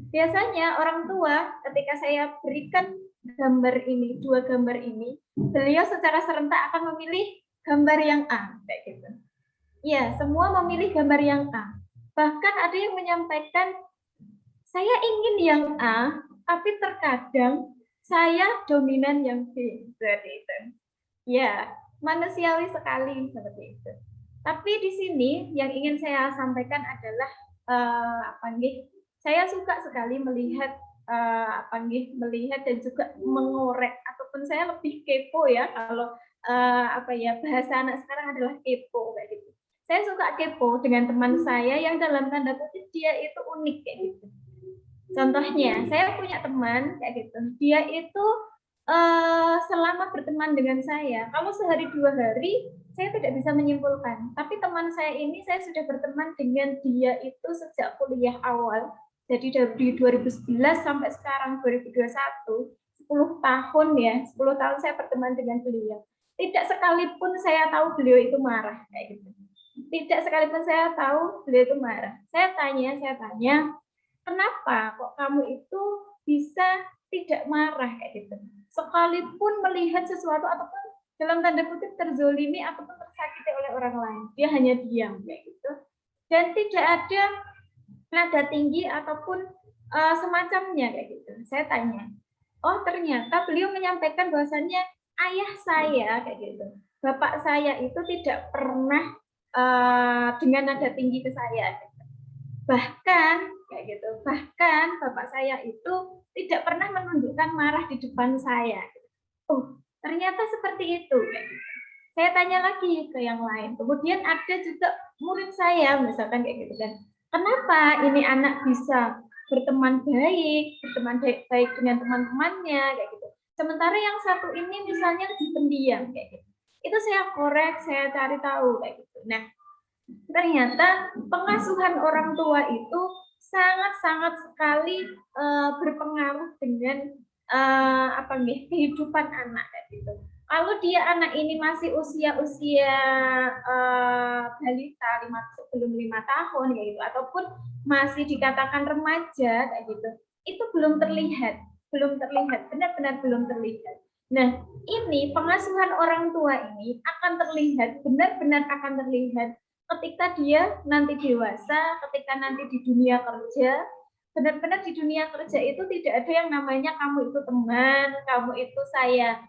biasanya orang tua ketika saya berikan dua gambar ini, beliau secara serentak akan memilih gambar yang A kayak gitu. Ya, semua memilih gambar yang A. Bahkan ada yang menyampaikan saya ingin yang A, tapi terkadang saya dominan yang B seperti itu. Ya, manusiawi sekali seperti itu. Tapi di sini yang ingin saya sampaikan adalah saya suka sekali melihat melihat dan juga mengorek, ataupun saya lebih kepo ya kalau bahasa anak sekarang adalah kepo kayak gitu. Saya suka kepo dengan teman saya yang dalam tanda kutip dia itu unik kayak gitu. Contohnya, saya punya teman kayak gitu. Dia itu selama berteman dengan saya, kalau sehari 2 hari saya tidak bisa menyimpulkan. Tapi teman saya ini saya sudah berteman dengan dia itu sejak kuliah awal. Jadi dari 2011 sampai sekarang 2021, 10 tahun ya, 10 tahun saya berteman dengan beliau. Tidak sekalipun saya tahu beliau itu marah kayak gitu. Tidak sekalipun saya tahu beliau itu marah. Saya tanya, kenapa kok kamu itu bisa tidak marah kayak gitu? Sekalipun melihat sesuatu ataupun dalam tanda kutip terzolimi ataupun tersakiti oleh orang lain, dia hanya diam kayak gitu. Dan tidak ada nada tinggi ataupun semacamnya kayak gitu. Saya tanya, oh ternyata beliau menyampaikan bahwasannya ayah saya kayak gitu, bapak saya itu tidak pernah dengan nada tinggi ke saya. Gitu. Bahkan kayak gitu, bahkan bapak saya itu tidak pernah menunjukkan marah di depan saya. Oh, ternyata seperti itu kayak gitu. Saya tanya lagi ke yang lain. Kemudian ada juga murid saya, misalkan kayak gitu kan. Kenapa ini anak bisa berteman baik dengan teman-temannya kayak gitu. Sementara yang satu ini misalnya di pendiam kayak gitu. Itu saya korek, saya cari tahu kayak gitu. Nah, ternyata pengasuhan orang tua itu sangat-sangat sekali berpengaruh dengan kehidupan anak kayak gitu. Kalau dia anak ini masih usia balita sebelum 5 tahun kayak gitu, ataupun masih dikatakan remaja kayak gitu, itu belum terlihat, benar-benar belum terlihat. Nah, ini pengasuhan orang tua ini akan terlihat, benar-benar akan terlihat ketika dia nanti dewasa, ketika nanti di dunia kerja. Benar-benar di dunia kerja itu tidak ada yang namanya kamu itu teman, kamu itu saya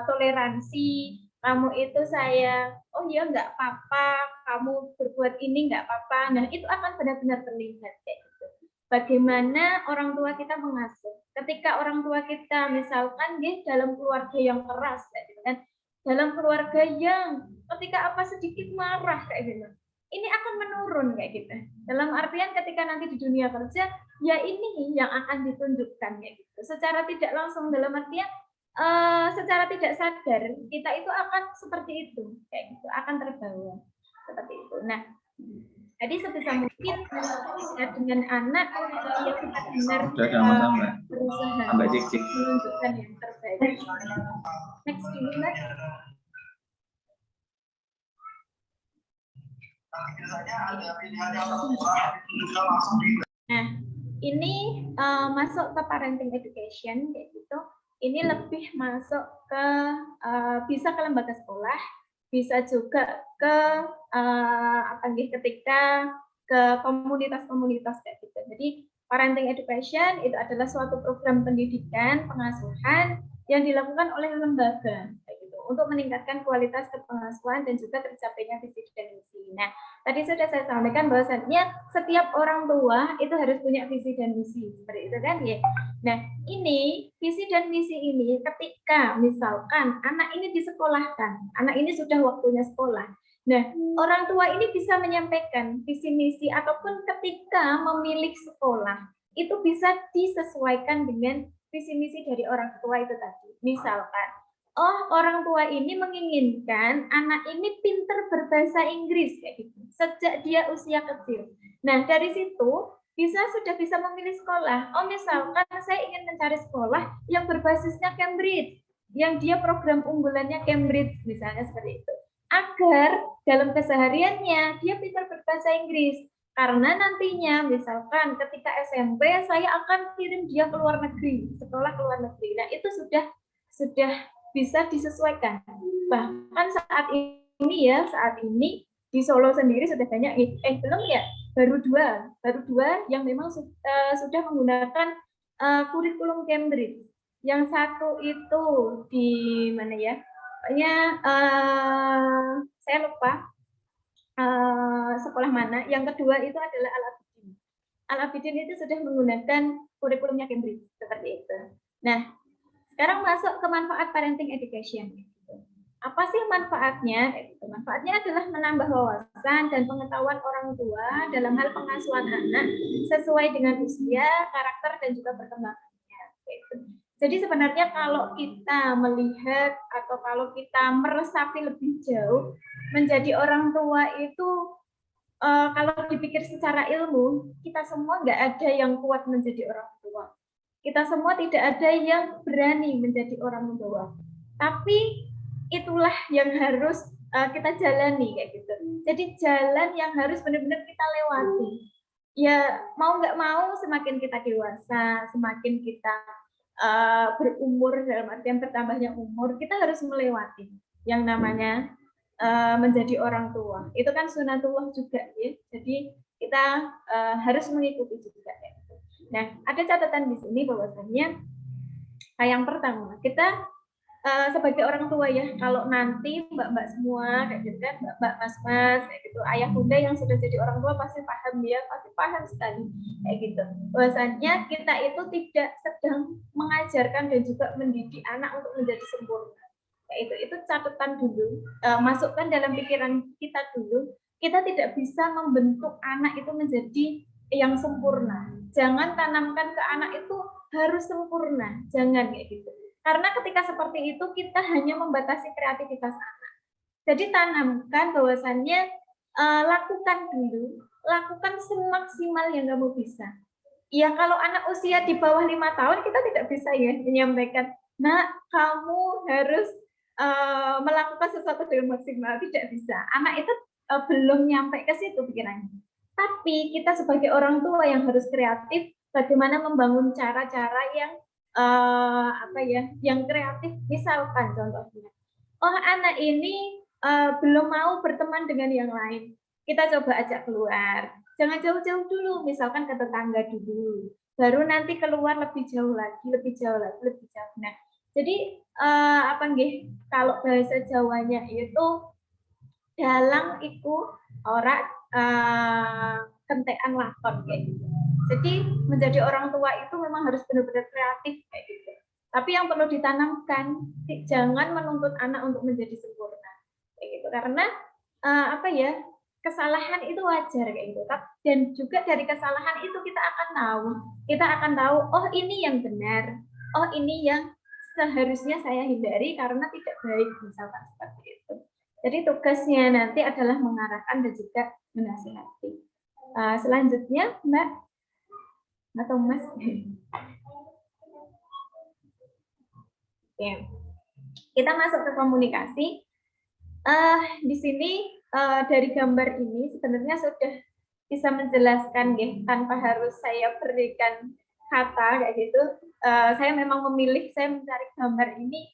toleransi, kamu itu saya, oh ya nggak apa-apa, kamu berbuat ini nggak apa-apa. Nah, itu akan benar-benar terlihat kayak gitu. Bagaimana orang tua kita mengasuh. Ketika orang tua kita misalkan dalam keluarga yang keras kayak gitu kan, dalam keluarga yang ketika apa sedikit marah kayak gitu, ini akan menurun kayak gitu. Dalam artian ketika nanti di dunia kerja, ya ini yang akan ditunjukkan kayak gitu. Secara tidak langsung, dalam artian secara tidak sadar kita itu akan seperti itu kayak gitu, akan terbawa seperti itu. Nah, jadi sebisa mungkin dengan anak yang benar-benar berusaha menunjukkan yang terbaik. Next dulu, Mbak. Nah, ini masuk ke parenting education kayak gitu. Ini lebih masuk ke bisa ke lembaga sekolah, bisa juga ke ketika ke komunitas-komunitas kayak gitu. Jadi parenting education itu adalah suatu program pendidikan pengasuhan yang dilakukan oleh lembaga kayak gitu untuk meningkatkan kualitas kepengasuhan dan juga tercapainya visi dan misi. Nah, tadi sudah saya sampaikan bahwasannya setiap orang tua itu harus punya visi dan misi seperti itu kan ya. Nah, ini visi dan misi ini ketika misalkan anak ini disekolahkan, anak ini sudah waktunya sekolah. Nah, orang tua ini bisa menyampaikan visi misi ataupun ketika memilih sekolah itu bisa disesuaikan dengan visi misi dari orang tua itu tadi. Misalkan, orang tua ini menginginkan anak ini pintar berbahasa Inggris kayak gitu sejak dia usia kecil. Nah, dari situ sudah bisa memilih sekolah. Misalkan saya ingin mencari sekolah yang berbasisnya Cambridge, yang dia program unggulannya Cambridge misalnya seperti itu. Agar dalam kesehariannya dia pintar berbahasa Inggris. Karena nantinya misalkan ketika SMP saya akan kirim dia ke luar negeri, sekolah ke luar negeri. Nah, itu sudah bisa disesuaikan. Bahkan saat ini di Solo sendiri sudah banyak belum ya, baru dua yang memang sudah menggunakan kurikulum Cambridge. Yang satu itu di mana ya? Pokoknya saya lupa sekolah mana. Yang kedua itu adalah Al-Abidin. Al-Abidin itu sudah menggunakan kurikulumnya Cambridge seperti itu. Nah, sekarang masuk ke manfaat parenting education. Apa sih manfaatnya? Manfaatnya adalah menambah wawasan dan pengetahuan orang tua dalam hal pengasuhan anak sesuai dengan usia, karakter, dan juga perkembangannya. Jadi sebenarnya kalau kita melihat atau kalau kita meresapi lebih jauh, menjadi orang tua itu kalau dipikir secara ilmu, kita semua nggak ada yang kuat menjadi orang tua. Kita semua tidak ada yang berani menjadi orang tua. Tapi itulah yang harus kita jalani kayak gitu. Jadi jalan yang harus benar-benar kita lewati. Ya mau nggak mau, semakin kita dewasa, semakin kita berumur dalam artian bertambahnya umur, kita harus melewati yang namanya menjadi orang tua. Itu kan sunatullah juga ya. Jadi kita harus mengikuti juga. Nah, ada catatan di sini bahwasannya yang pertama, kita sebagai orang tua ya, kalau nanti mbak-mbak semua kayak gitu kan, mbak-mbak, mas-mas kayak gitu, ayah bunda yang sudah jadi orang tua pasti paham ya, pasti paham sekali kayak gitu. Bahwasannya kita itu tidak sedang mengajarkan dan juga mendidik anak untuk menjadi sempurna. Itu catatan dulu, masukkan dalam pikiran kita dulu. Kita tidak bisa membentuk anak itu menjadi yang sempurna. Jangan tanamkan ke anak itu harus sempurna, jangan kayak gitu. Karena ketika seperti itu kita hanya membatasi kreativitas anak. Jadi tanamkan bahwasannya lakukan dulu, lakukan semaksimal yang kamu bisa. Ya kalau anak usia di bawah 5 tahun kita tidak bisa ya menyampaikan, nah kamu harus melakukan sesuatu dengan maksimal, tidak bisa. Anak itu belum nyampe ke situ pikirannya. Tapi kita sebagai orang tua yang harus kreatif, bagaimana membangun cara-cara yang yang kreatif. Misalkan contohnya, oh anak ini belum mau berteman dengan yang lain, kita coba ajak keluar. Jangan jauh-jauh dulu, misalkan ke tetangga dulu, baru nanti keluar lebih jauh lagi, lebih jauh lagi, lebih jauh. Nah, jadi kalau bahasa Jawanya itu dalang iku ora kentekan lakon kayak gitu. Jadi menjadi orang tua itu memang harus benar-benar kreatif kayak gitu. Tapi yang perlu ditanamkan, jangan menuntut anak untuk menjadi sempurna kayak gitu. Karena kesalahan itu wajar kayak gitu. Dan juga dari kesalahan itu kita akan tahu, oh ini yang benar, oh ini yang seharusnya saya hindari karena tidak baik, misalkan seperti itu. Jadi tugasnya nanti adalah mengarahkan dan juga menasihati. Selanjutnya, Mbak atau Mas. Oke. Kita masuk ke komunikasi. Di sini dari gambar ini sebenarnya sudah bisa menjelaskan ya, tanpa harus saya berikan kata kayak gitu. Saya memang memilih, saya mencari gambar ini,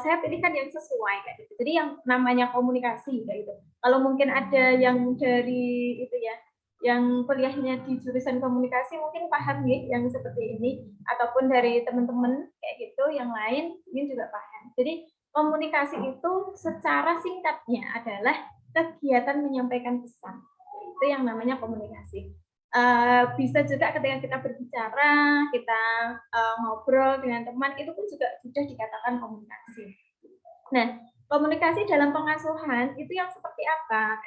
saya pilihkan yang sesuai kayak gitu. Jadi yang namanya komunikasi kayak gitu. Kalau mungkin ada yang dari itu ya, yang kuliahnya di jurusan komunikasi mungkin paham ya yang seperti ini, ataupun dari teman-teman kayak gitu yang lain mungkin juga paham. Jadi komunikasi itu secara singkatnya adalah kegiatan menyampaikan pesan. Itu yang namanya komunikasi. Bisa juga ketika kita berbicara, kita ngobrol dengan teman, itu pun juga sudah dikatakan komunikasi. Nah, komunikasi dalam pengasuhan itu yang seperti apa?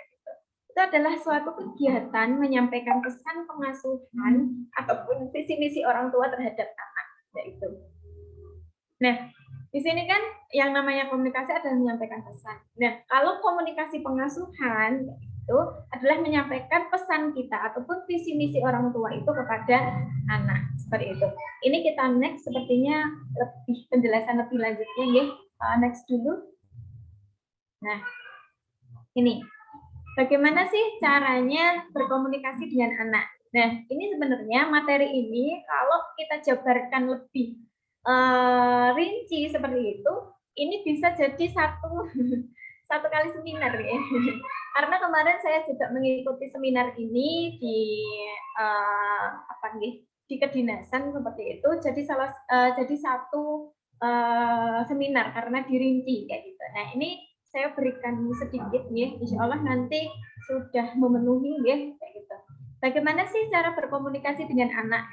Itu adalah suatu kegiatan menyampaikan pesan pengasuhan ataupun visi misi orang tua terhadap anak. Yaitu. Nah, di sini kan yang namanya komunikasi adalah menyampaikan pesan. Nah, kalau komunikasi pengasuhan itu adalah menyampaikan pesan kita ataupun visi misi orang tua itu kepada anak, seperti itu. Ini kita next, sepertinya lebih penjelasan lebih lanjutnya ya. Next dulu. Nah, ini bagaimana sih caranya berkomunikasi dengan anak? Nah, ini sebenarnya materi ini kalau kita jabarkan lebih rinci seperti itu, ini bisa jadi satu kali seminar ya. Karena kemarin saya juga mengikuti seminar ini di kedinasan seperti itu. Jadi satu seminar karena dirinci kayak gitu. Nah, ini saya berikan sedikit ya. Insya Allah nanti sudah memenuhi ya kayak gitu. Bagaimana sih cara berkomunikasi dengan anak?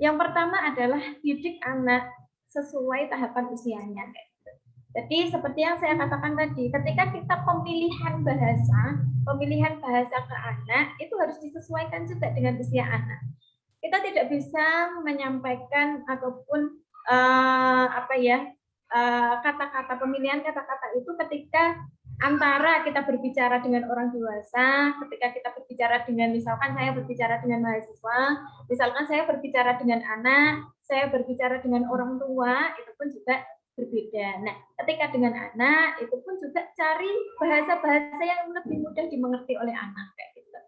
Yang pertama adalah didik anak sesuai tahapan usianya. Jadi seperti yang saya katakan tadi, ketika kita pemilihan bahasa ke anak itu harus disesuaikan juga dengan usia anak. Kita tidak bisa menyampaikan ataupun kata-kata, pemilihan kata-kata itu ketika antara kita berbicara dengan orang dewasa, ketika kita berbicara dengan, misalkan saya berbicara dengan mahasiswa, misalkan saya berbicara dengan anak, saya berbicara dengan orang tua, itu pun juga berbeda. Nah, ketika dengan anak, itu pun juga cari bahasa-bahasa yang lebih mudah dimengerti oleh anak, kayak gitu.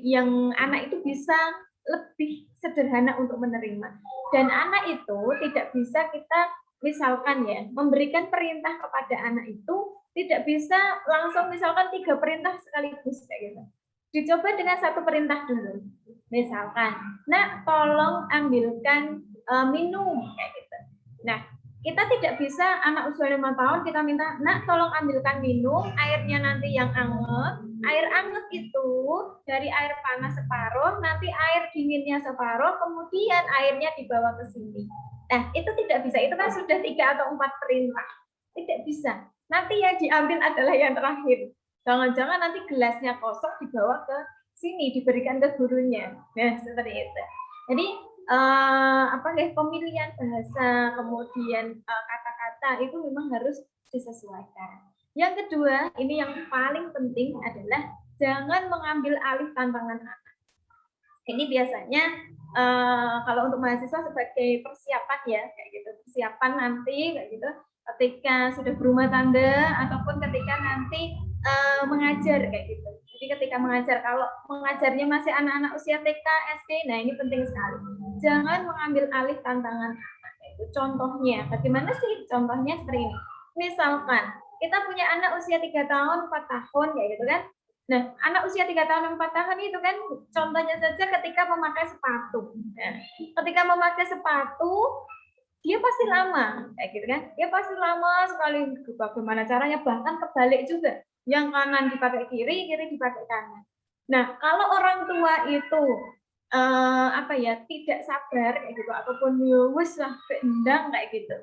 Yang anak itu bisa lebih sederhana untuk menerima. Dan anak itu tidak bisa kita misalkan ya, memberikan perintah kepada anak itu tidak bisa langsung misalkan 3 perintah sekaligus kayak gitu. Dicoba dengan 1 perintah dulu. Misalkan, nak tolong ambilkan minum kayak gitu. Nah, kita tidak bisa anak usia 5 tahun kita minta, nak tolong ambilkan minum, airnya nanti yang anget. Air anget itu dari air panas separuh, nanti air dinginnya separuh, kemudian airnya dibawa ke sini. Nah, itu tidak bisa. Itu kan sudah 3 atau 4 perintah. Tidak bisa. Nanti yang diambil adalah yang terakhir. Jangan-jangan nanti gelasnya kosong dibawa ke sini, diberikan ke gurunya. Nah, seperti itu. Jadi, pemilihan bahasa, kemudian kata-kata itu memang harus disesuaikan. Yang kedua, ini yang paling penting adalah jangan mengambil alih tantangan anak. Ini biasanya kalau untuk mahasiswa sebagai persiapan ya, kayak gitu, persiapan nanti kayak gitu, ketika sudah berumah tangga ataupun ketika nanti mengajar kayak gitu. Jadi ketika mengajar, kalau mengajarnya masih anak-anak usia TK, SD, nah ini penting sekali. Jangan mengambil alih tantangan anak. Itu contohnya, bagaimana sih? Contohnya seperti ini. Misalkan kita punya anak usia 3 tahun, 4 tahun kayak gitu kan. Nah, anak usia 3 tahun, 4 tahun itu kan contohnya saja ketika memakai sepatu. Nah, ketika memakai sepatu, dia pasti lama, kayak gitu kan. Dia pasti lama sekali, bagaimana caranya, bahkan kebalik juga. Yang kanan dipakai kiri, kiri dipakai kanan. Nah, kalau orang tua itu tidak sabar kayak gitu, ataupun wis lah bendang kayak gitu.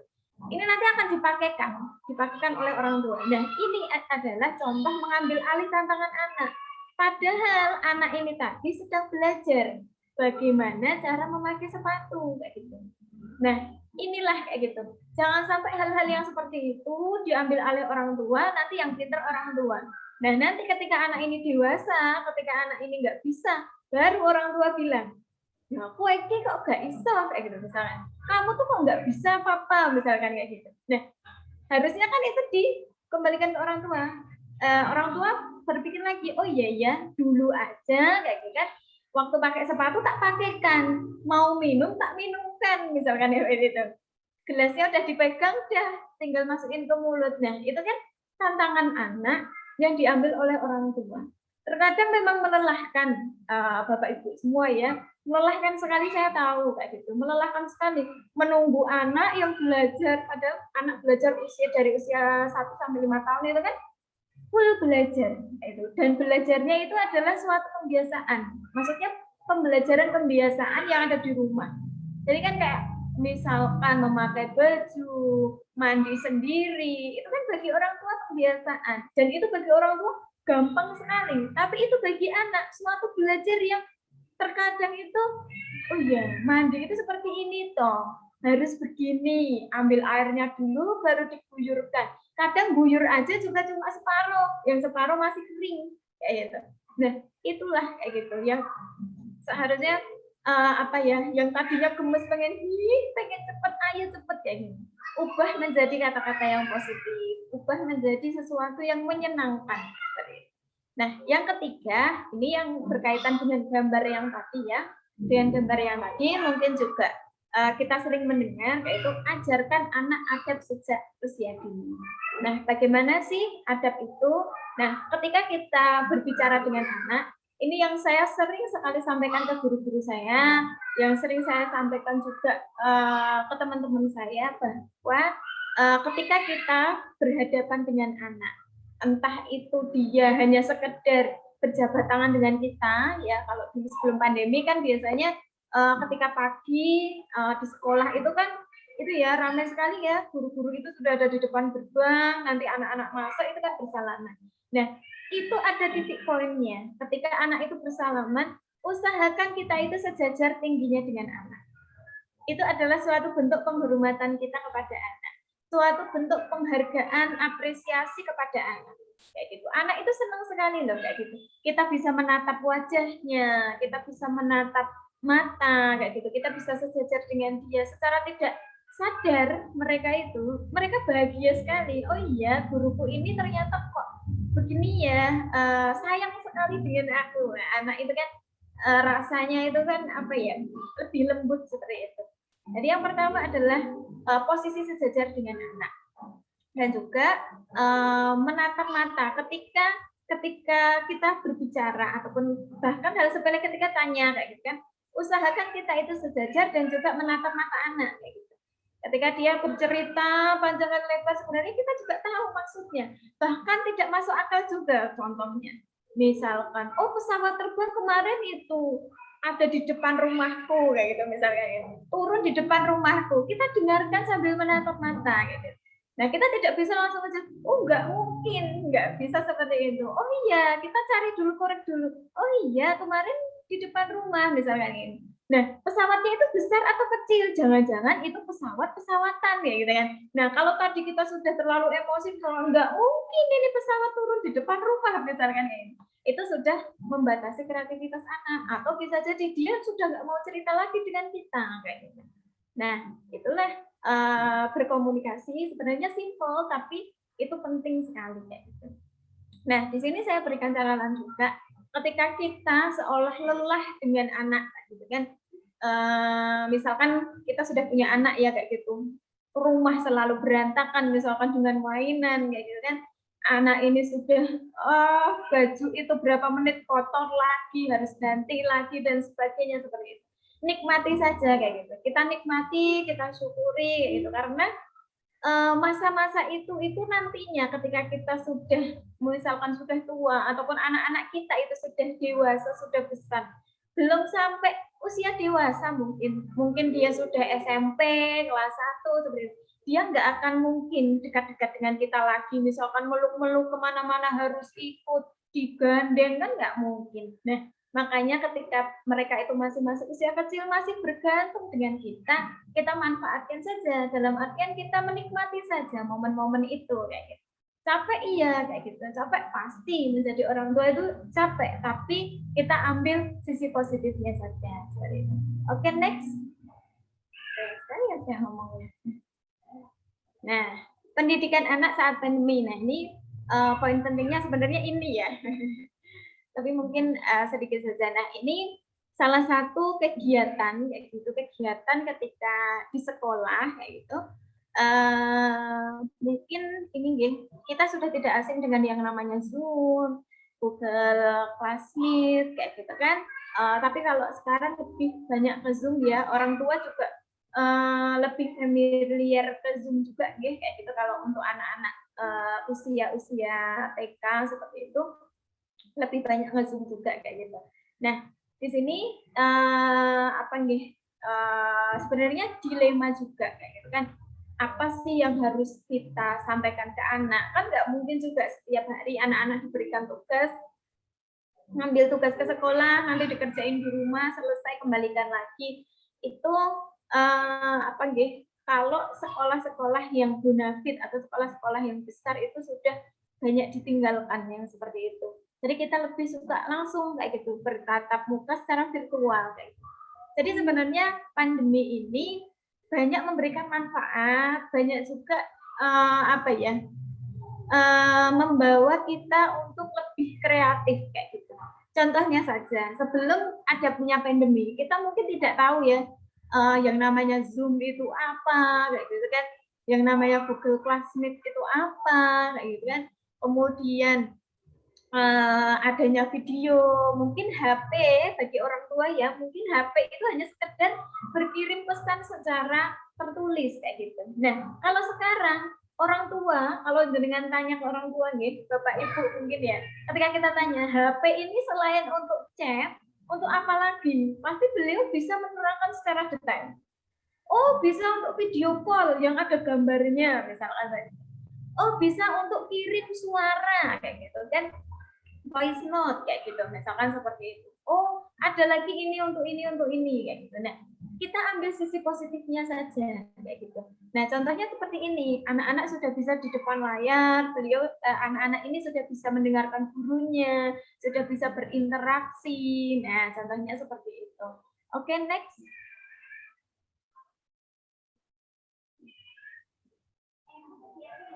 Ini nanti akan dipakaikan oleh orang tua. Nah, ini adalah contoh mengambil alih tantangan anak. Padahal anak ini tadi sedang belajar bagaimana cara memakai sepatu kayak gitu. Nah, inilah kayak gitu. Jangan sampai hal-hal yang seperti itu diambil alih orang tua, nanti yang pintar orang tua. Nah, nanti ketika anak ini dewasa, ketika anak ini nggak bisa, baru orang tua bilang, nah, aku kok nggak bisa kayak gitu misalnya. Kamu tuh kok nggak bisa papa misalkan kayak gitu. Nah, harusnya kan itu dikembalikan ke orang tua. Orang tua berpikir lagi, oh iya ya, dulu aja kayak gitu kan. Waktu pakai sepatu tak pakaikan, mau minum tak minumkan misalkan ya itu. Gelasnya udah dipegang, udah tinggal masukin ke mulut. Nah, itu kan tantangan anak yang diambil oleh orang tua. Terkadang memang melelahkan Bapak Ibu semua ya, melelahkan sekali, saya tahu kayak gitu, melelahkan sekali menunggu anak yang belajar, padahal anak belajar dari usia 1 sampai 5 tahun itu kan full belajar itu, dan belajarnya itu adalah suatu pembiasaan, maksudnya pembelajaran pembiasaan yang ada di rumah. Jadi kan kayak misalkan memakai baju, mandi sendiri, itu kan bagi orang tua pembiasaan, dan itu bagi orang tua gampang sekali. Tapi itu bagi anak suatu belajar yang terkadang itu, oh ya, mandi itu seperti ini toh, harus begini, ambil airnya dulu baru diguyurkan. Kadang guyur aja juga cuma separuh, yang separuh masih kering kayak gitu. Nah, itulah kayak gitu yang seharusnya yang tadinya gemes pengen cepet, ayo cepet kayak gini. Ubah menjadi kata-kata yang positif, ubah menjadi sesuatu yang menyenangkan. Nah, yang ketiga, ini yang berkaitan dengan gambar yang tadi ya. Dengan gambar yang tadi mungkin juga kita sering mendengar, yaitu ajarkan anak adab sejak usia dini. Nah, bagaimana sih adab itu? Nah, ketika kita berbicara dengan anak, ini yang saya sering sekali sampaikan ke guru-guru saya, yang sering saya sampaikan juga ke teman-teman saya, bahwa ketika kita berhadapan dengan anak, entah itu dia hanya sekedar berjabat tangan dengan kita, ya kalau sebelum pandemi kan biasanya ketika pagi di sekolah itu kan itu ya ramai sekali ya, guru-guru itu sudah ada di depan gerbang, nanti anak-anak masuk itu kan bersalaman. Nah, itu ada titik poinnya. Ketika anak itu bersalaman, usahakan kita itu sejajar tingginya dengan anak. Itu adalah suatu bentuk penghormatan kita kepada anak, suatu bentuk penghargaan, apresiasi kepada anak. Kayak gitu. Anak itu senang sekali loh kayak gitu. Kita bisa menatap wajahnya, kita bisa menatap mata kayak gitu. Kita bisa sejajar dengan dia secara tidak sadar, mereka bahagia sekali. Oh iya, guruku ini ternyata kok begini ya, sayang sekali dengan aku. Nah, anak itu kan rasanya itu kan lebih lembut seperti itu. Jadi yang pertama adalah posisi sejajar dengan anak, dan juga menatap mata ketika kita berbicara, ataupun bahkan hal sepele ketika tanya kayak gitu kan, usahakan kita itu sejajar dan juga menatap mata anak kayak gitu. Ketika dia bercerita panjang dan lebar, sebenarnya kita juga tahu maksudnya, bahkan tidak masuk akal juga. Contohnya misalkan, oh pesawat terbang kemarin itu ada di depan rumahku kayak gitu misalnya gitu. Turun di depan rumahku, kita dengarkan sambil menatap mata gitu. Nah, kita tidak bisa langsung aja, oh nggak mungkin, nggak bisa seperti itu. Oh iya, kita cari dulu, korek dulu. Oh iya, kemarin di depan rumah misalkan ini. Nah, pesawatnya itu besar atau kecil? Jangan-jangan itu pesawat-pesawatan ya gitu kan. Nah, kalau tadi kita sudah terlalu emosi, kalau nggak mungkin ini pesawat turun di depan rumah misalkan ini. Itu sudah membatasi kreativitas anak. Atau bisa jadi dia sudah nggak mau cerita lagi dengan kita kayak gitu. Nah, itulah berkomunikasi sebenarnya simpel tapi itu penting sekali kayak gitu. Nah, di sini saya berikan catatan juga ketika kita seolah lelah dengan anak gitu kan. Misalkan kita sudah punya anak ya kayak gitu. Rumah selalu berantakan misalkan dengan mainan kayak gitu kan. Anak ini sudah baju itu berapa menit kotor lagi, harus ganti lagi dan sebagainya seperti itu. Nikmati saja kayak gitu. Kita nikmati, kita syukuri gitu karena masa-masa itu nantinya ketika kita sudah misalkan sudah tua ataupun anak-anak kita itu sudah dewasa, sudah besar, belum sampai usia dewasa mungkin dia sudah SMP kelas 1 seperti itu. Dia nggak akan mungkin dekat-dekat dengan kita lagi, misalkan meluk-meluk kemana-mana harus ikut, digandeng kan nggak mungkin. Nah, makanya ketika mereka itu masih usia kecil, masih bergantung dengan kita manfaatkan saja. Dalam artian kita menikmati saja momen-momen itu kayak gitu. Capek iya kayak gitu, capek pasti menjadi orang tua itu capek, tapi kita ambil sisi positifnya saja. Seperti itu. Oke, next. Saya aja ngomongnya. Nah, pendidikan anak saat pandemi. Nah, ini poin pentingnya sebenarnya ini ya. Tapi mungkin sedikit saja. Nah, ini salah satu kegiatan kayak gitu, kegiatan ketika di sekolah kayak gitu. Mungkin ini kita sudah tidak asing dengan yang namanya Zoom, Google Classmeet kayak gitu kan. Tapi kalau sekarang lebih banyak ke Zoom ya, orang tua juga lebih familiar ke Zoom juga kayak gitu kalau untuk anak-anak usia TK seperti itu. Lebih banyak nge-zoom juga kayak gitu. Nah, di sini sebenarnya dilema juga kayak gitu kan. Apa sih yang harus kita sampaikan ke anak? Kan nggak mungkin juga setiap hari anak-anak diberikan tugas, ngambil tugas ke sekolah, nanti dikerjain di rumah, selesai kembalikan lagi. Itu kalau sekolah-sekolah yang bonafit atau sekolah-sekolah yang besar itu sudah banyak ditinggalkan yang seperti itu. Jadi kita lebih suka langsung kayak gitu bertatap muka secara virtual kayak gitu. Jadi sebenarnya pandemi ini banyak memberikan manfaat, banyak juga membawa kita untuk lebih kreatif kayak gitu. Contohnya saja, sebelum ada punya pandemi, kita mungkin tidak tahu ya yang namanya Zoom itu apa kayak gitu kan, yang namanya Google Classmeet itu apa kayak gitu kan. Kemudian adanya video, mungkin HP bagi orang tua ya, mungkin HP itu hanya sekedar berkirim pesan secara tertulis kayak gitu. Nah, kalau sekarang orang tua, kalau dengan tanya ke orang tua nih, Bapak Ibu mungkin ya, ketika kita tanya HP ini selain untuk chat, untuk apa lagi? Pasti beliau bisa menerangkan secara detail. Oh, bisa untuk video call yang ada gambarnya misalkan saja. Oh, bisa untuk kirim suara kayak gitu kan. Voice note kayak gitu, misalkan seperti itu. Oh, ada lagi ini untuk ini kayak gitu. Nah, kita ambil sisi positifnya saja kayak gitu. Nah, contohnya seperti ini, anak-anak sudah bisa di depan layar, anak-anak ini sudah bisa mendengarkan gurunya, sudah bisa berinteraksi. Nah, contohnya seperti itu. Oke, next.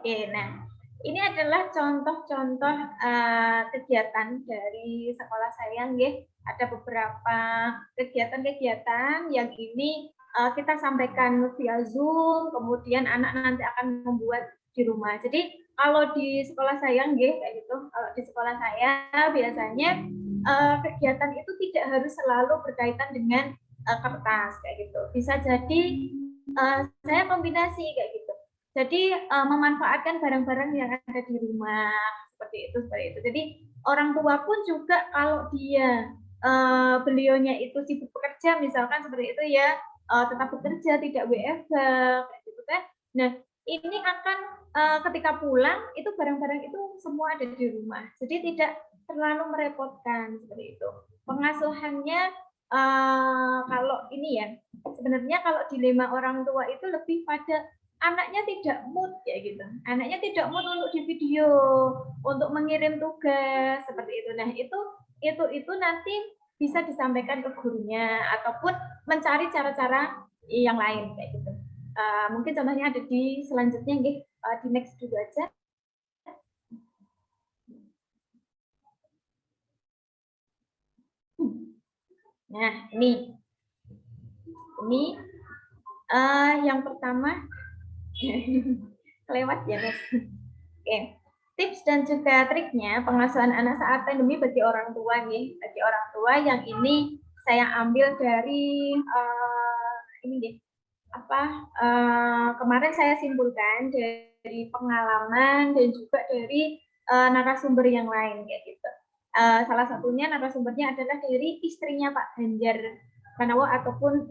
Oke, nah ini adalah contoh-contoh kegiatan dari sekolah saya, nggih. Ada beberapa kegiatan-kegiatan yang ini kita sampaikan via Zoom, kemudian anak nanti akan membuat di rumah. Jadi kalau di sekolah saya, nggih, kayak gitu. Kalau di sekolah saya biasanya kegiatan itu tidak harus selalu berkaitan dengan kertas kayak gitu. Bisa jadi saya kombinasi kayak gitu. Jadi memanfaatkan barang-barang yang ada di rumah seperti itu. Jadi orang tua pun juga kalau dia beliaunya itu sibuk bekerja, misalkan seperti itu ya, tetap bekerja, tidak WFH, kayak gitu kan. Nah, ini akan ketika pulang itu barang-barang itu semua ada di rumah, jadi tidak terlalu merepotkan seperti itu. Pengasuhannya kalau ini ya, sebenarnya kalau dilema orang tua itu lebih pada anaknya tidak mood ya gitu. Anaknya tidak mood untuk di video, untuk mengirim tugas seperti itu. Nah, itu nanti bisa disampaikan ke gurunya ataupun mencari cara-cara yang lain kayak gitu. Mungkin contohnya ada di selanjutnya di next dulu aja. Nah, ini yang pertama lewat ya, Mas. Oke. Tips dan juga triknya pengasuhan anak saat pandemi bagi orang tua nih, bagi orang tua yang ini saya ambil dari ini deh, kemarin saya simpulkan dari pengalaman dan juga dari narasumber yang lain kayak gitu. Salah satunya narasumbernya adalah dari istrinya Pak Ganjar Pranowo ataupun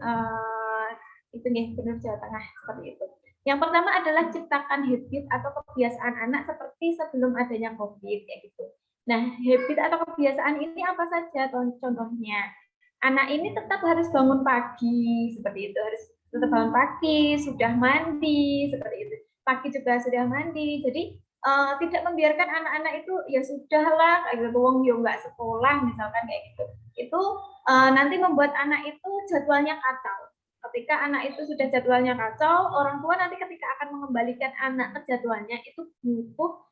itu nih Gubernur Jawa Tengah seperti itu. Yang pertama adalah ciptakan habit atau kebiasaan anak seperti sebelum adanya COVID kayak gitu. Nah, habit atau kebiasaan ini apa saja contohnya? Anak ini tetap harus bangun pagi seperti itu, harus tetap bangun pagi, sudah mandi seperti itu. Pagi juga sudah mandi. Jadi tidak membiarkan anak-anak itu ya sudahlah kayak gitu, wong yo nggak sekolah misalkan kayak gitu. Itu nanti membuat anak itu jadwalnya kacau. Ketika anak itu sudah jadwalnya kacau, orang tua nanti ketika akan mengembalikan anak ke jadwalnya itu butuh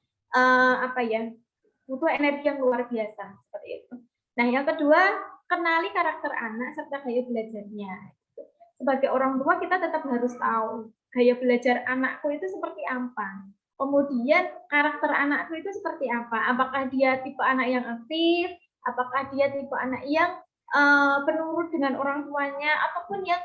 butuh energi yang luar biasa seperti itu. Nah, yang kedua, kenali karakter anak serta gaya belajarnya. Sebagai orang tua kita tetap harus tahu gaya belajar anakku itu seperti apa. Kemudian karakter anakku itu seperti apa? Apakah dia tipe anak yang aktif? Apakah dia tipe anak yang penurut dengan orang tuanya ataupun yang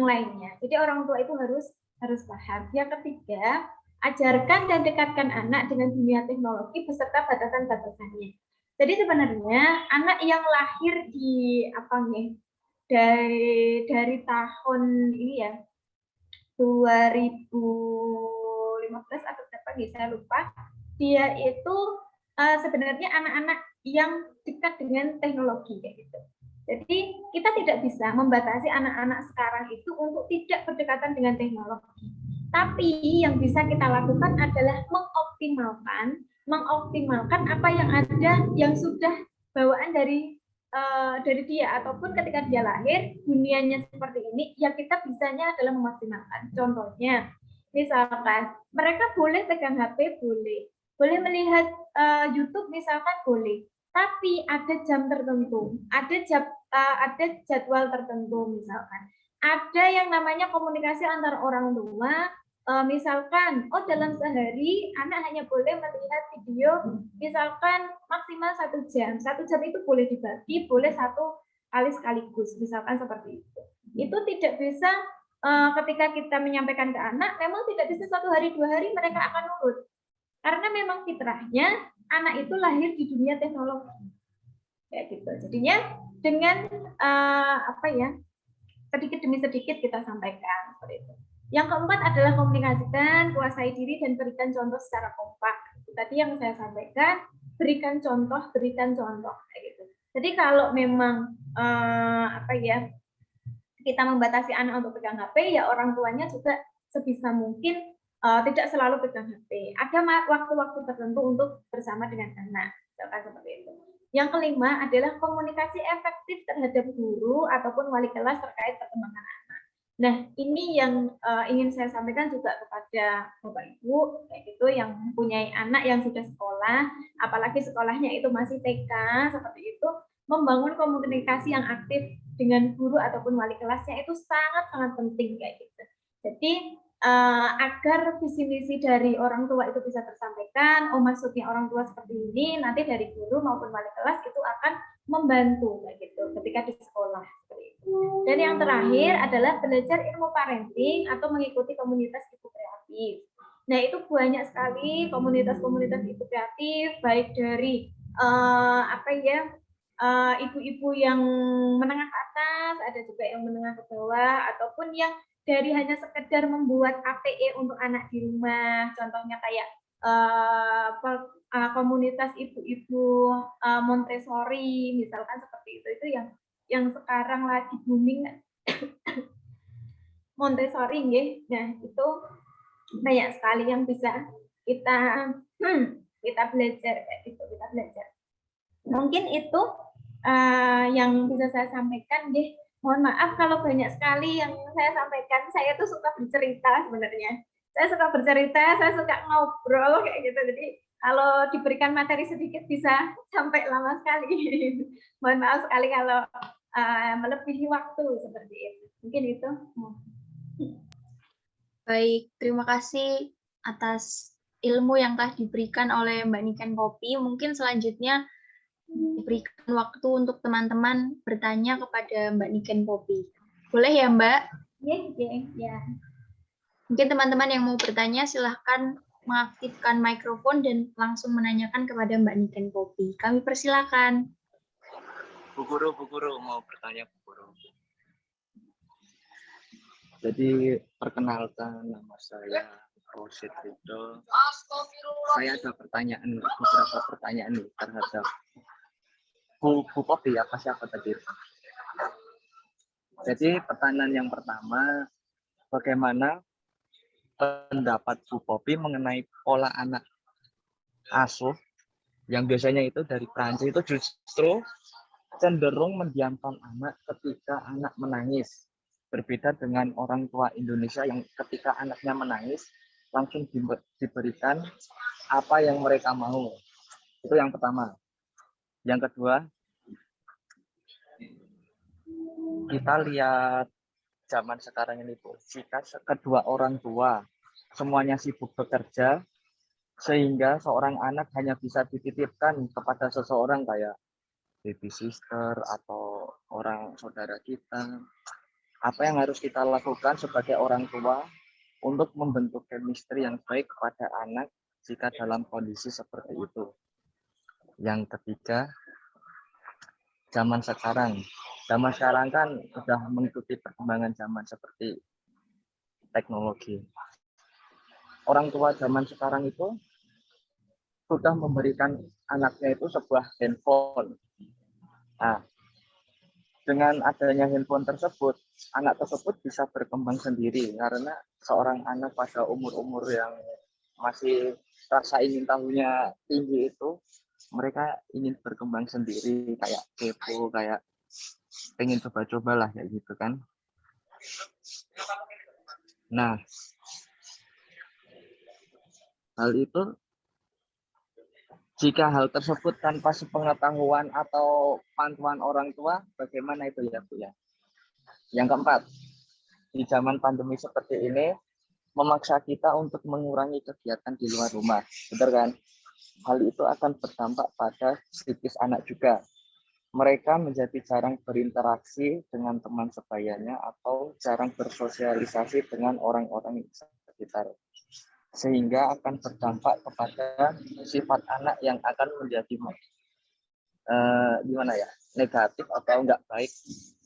lainnya. Jadi orang tua itu harus paham. Yang ketiga, ajarkan dan dekatkan anak dengan dunia teknologi beserta batasan-batasannya. Jadi sebenarnya anak yang lahir di dari tahun ini ya 2015 atau berapa gitu saya lupa. Dia itu sebenarnya anak-anak yang dekat dengan teknologi kayak gitu. Jadi kita tidak bisa membatasi anak-anak sekarang itu untuk tidak berdekatan dengan teknologi. Tapi yang bisa kita lakukan adalah mengoptimalkan apa yang ada, yang sudah bawaan dari dia, ataupun ketika dia lahir dunianya seperti ini, yang kita bisanya adalah memaksimalkan. Contohnya, misalkan mereka boleh pegang HP, boleh melihat YouTube misalkan boleh. Tapi ada jam tertentu, ada jadwal tertentu misalkan. Ada yang namanya komunikasi antar orang tua, misalkan, dalam sehari anak hanya boleh melihat video misalkan maksimal 1 jam. 1 jam itu boleh dibagi, boleh 1 kali sekaligus, misalkan seperti itu. Itu tidak bisa ketika kita menyampaikan ke anak, memang tidak bisa 1 hari 2 hari mereka akan nurut. Karena memang fitrahnya anak itu lahir di dunia teknologi, kayak gitu. Jadinya dengan sedikit demi sedikit kita sampaikan seperti itu. Yang keempat adalah komunikasikan, kuasai diri dan berikan contoh secara kompak. Itu tadi yang saya sampaikan, berikan contoh kayak gitu. Jadi kalau memang kita membatasi anak untuk pegang HP, ya orang tuanya juga sebisa mungkin tidak selalu pegang HP. Ada waktu-waktu tertentu untuk bersama dengan anak, seperti itu. Yang kelima adalah komunikasi efektif terhadap guru ataupun wali kelas terkait perkembangan anak. Nah, ini yang ingin saya sampaikan juga kepada Bapak Ibu, kayak gitu, yang mempunyai anak yang sudah sekolah, apalagi sekolahnya itu masih TK, seperti itu, membangun komunikasi yang aktif dengan guru ataupun wali kelasnya itu sangat-sangat penting kayak gitu. Jadi agar visi misi dari orang tua itu bisa tersampaikan, maksudnya orang tua seperti ini, nanti dari guru maupun wali kelas itu akan membantu kayak gitu ketika di sekolah seperti itu. Dan yang terakhir adalah belajar ilmu parenting atau mengikuti komunitas ibu kreatif. Nah, itu banyak sekali komunitas-komunitas ibu kreatif, baik dari ibu-ibu yang menengah ke atas, ada juga yang menengah ke bawah, ataupun yang dari hanya sekedar membuat APE untuk anak di rumah, contohnya kayak komunitas ibu-ibu Montessori, misalkan seperti itu yang sekarang lagi booming Montessori, nggih. Nah, itu banyak sekali yang bisa kita belajar kayak gitu, kita belajar. Mungkin itu yang bisa saya sampaikan, nggih. Mohon maaf kalau banyak sekali yang saya sampaikan. Saya tuh suka bercerita sebenarnya. Saya suka bercerita, saya suka ngobrol kayak gitu. Jadi kalau diberikan materi sedikit bisa sampai lama sekali. Mohon maaf sekali kalau melebihi waktu seperti itu. Mungkin itu. Baik, terima kasih atas ilmu yang telah diberikan oleh Mbak Niken Poppy. Mungkin selanjutnya diberikan waktu untuk teman-teman bertanya kepada Mbak Niken Poppy. Boleh ya, Mbak? Ya. Mungkin teman-teman yang mau bertanya silahkan mengaktifkan mikrofon dan langsung menanyakan kepada Mbak Niken Poppy. Kami persilakan. Bu Guru mau bertanya, Bu Guru. Jadi perkenalkan, nama saya Rosid Ridho. Saya ada beberapa pertanyaan nih terhadap Bu Poppy, siapa tadi? Jadi pertanyaan yang pertama, bagaimana pendapat Bu Poppy mengenai pola anak asuh yang biasanya itu dari Prancis itu justru cenderung mendiamkan anak ketika anak menangis. Berbeda dengan orang tua Indonesia yang ketika anaknya menangis langsung diberikan apa yang mereka mau. Itu yang pertama. Yang kedua, kita lihat zaman sekarang ini, Bu, jika kedua orang tua semuanya sibuk bekerja, sehingga seorang anak hanya bisa dititipkan kepada seseorang kayak baby sister atau orang saudara kita. Apa yang harus kita lakukan sebagai orang tua untuk membentuk chemistry yang baik kepada anak jika dalam kondisi seperti itu? Yang ketiga, zaman sekarang kan sudah mengikuti perkembangan zaman seperti teknologi. Orang tua zaman sekarang itu sudah memberikan anaknya itu sebuah handphone. Nah, dengan adanya handphone tersebut, anak tersebut bisa berkembang sendiri karena seorang anak pada umur-umur yang masih rasa ingin tahunya tinggi itu, mereka ingin berkembang sendiri, kayak kepo, kayak pengen coba-cobalah kayak gitu kan. Nah, hal itu jika hal tersebut tanpa sepengetahuan atau pantuan orang tua, bagaimana itu ya, Bu ya? Yang keempat, di zaman pandemi seperti ini, memaksa kita untuk mengurangi kegiatan di luar rumah, benar kan? Hal itu akan berdampak pada psikis anak juga. Mereka menjadi jarang berinteraksi dengan teman sebayanya atau jarang bersosialisasi dengan orang-orang sekitar. Sehingga akan berdampak kepada sifat anak yang akan menjadi negatif atau enggak baik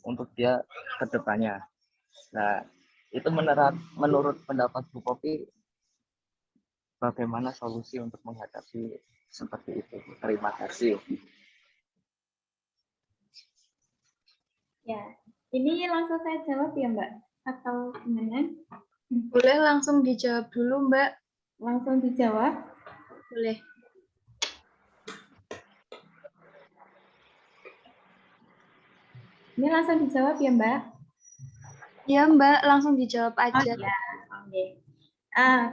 untuk dia ke depannya. Nah, itu menurut pendapat Bu Poppy, bagaimana solusi untuk menghadapi seperti itu? Terima kasih. Ya, ini langsung saya jawab ya, Mbak? Atau gimana? Boleh langsung dijawab dulu, Mbak. Langsung dijawab? Boleh. Ini langsung dijawab ya, Mbak? Ya, Mbak, langsung dijawab aja. Oh, ya. Oke.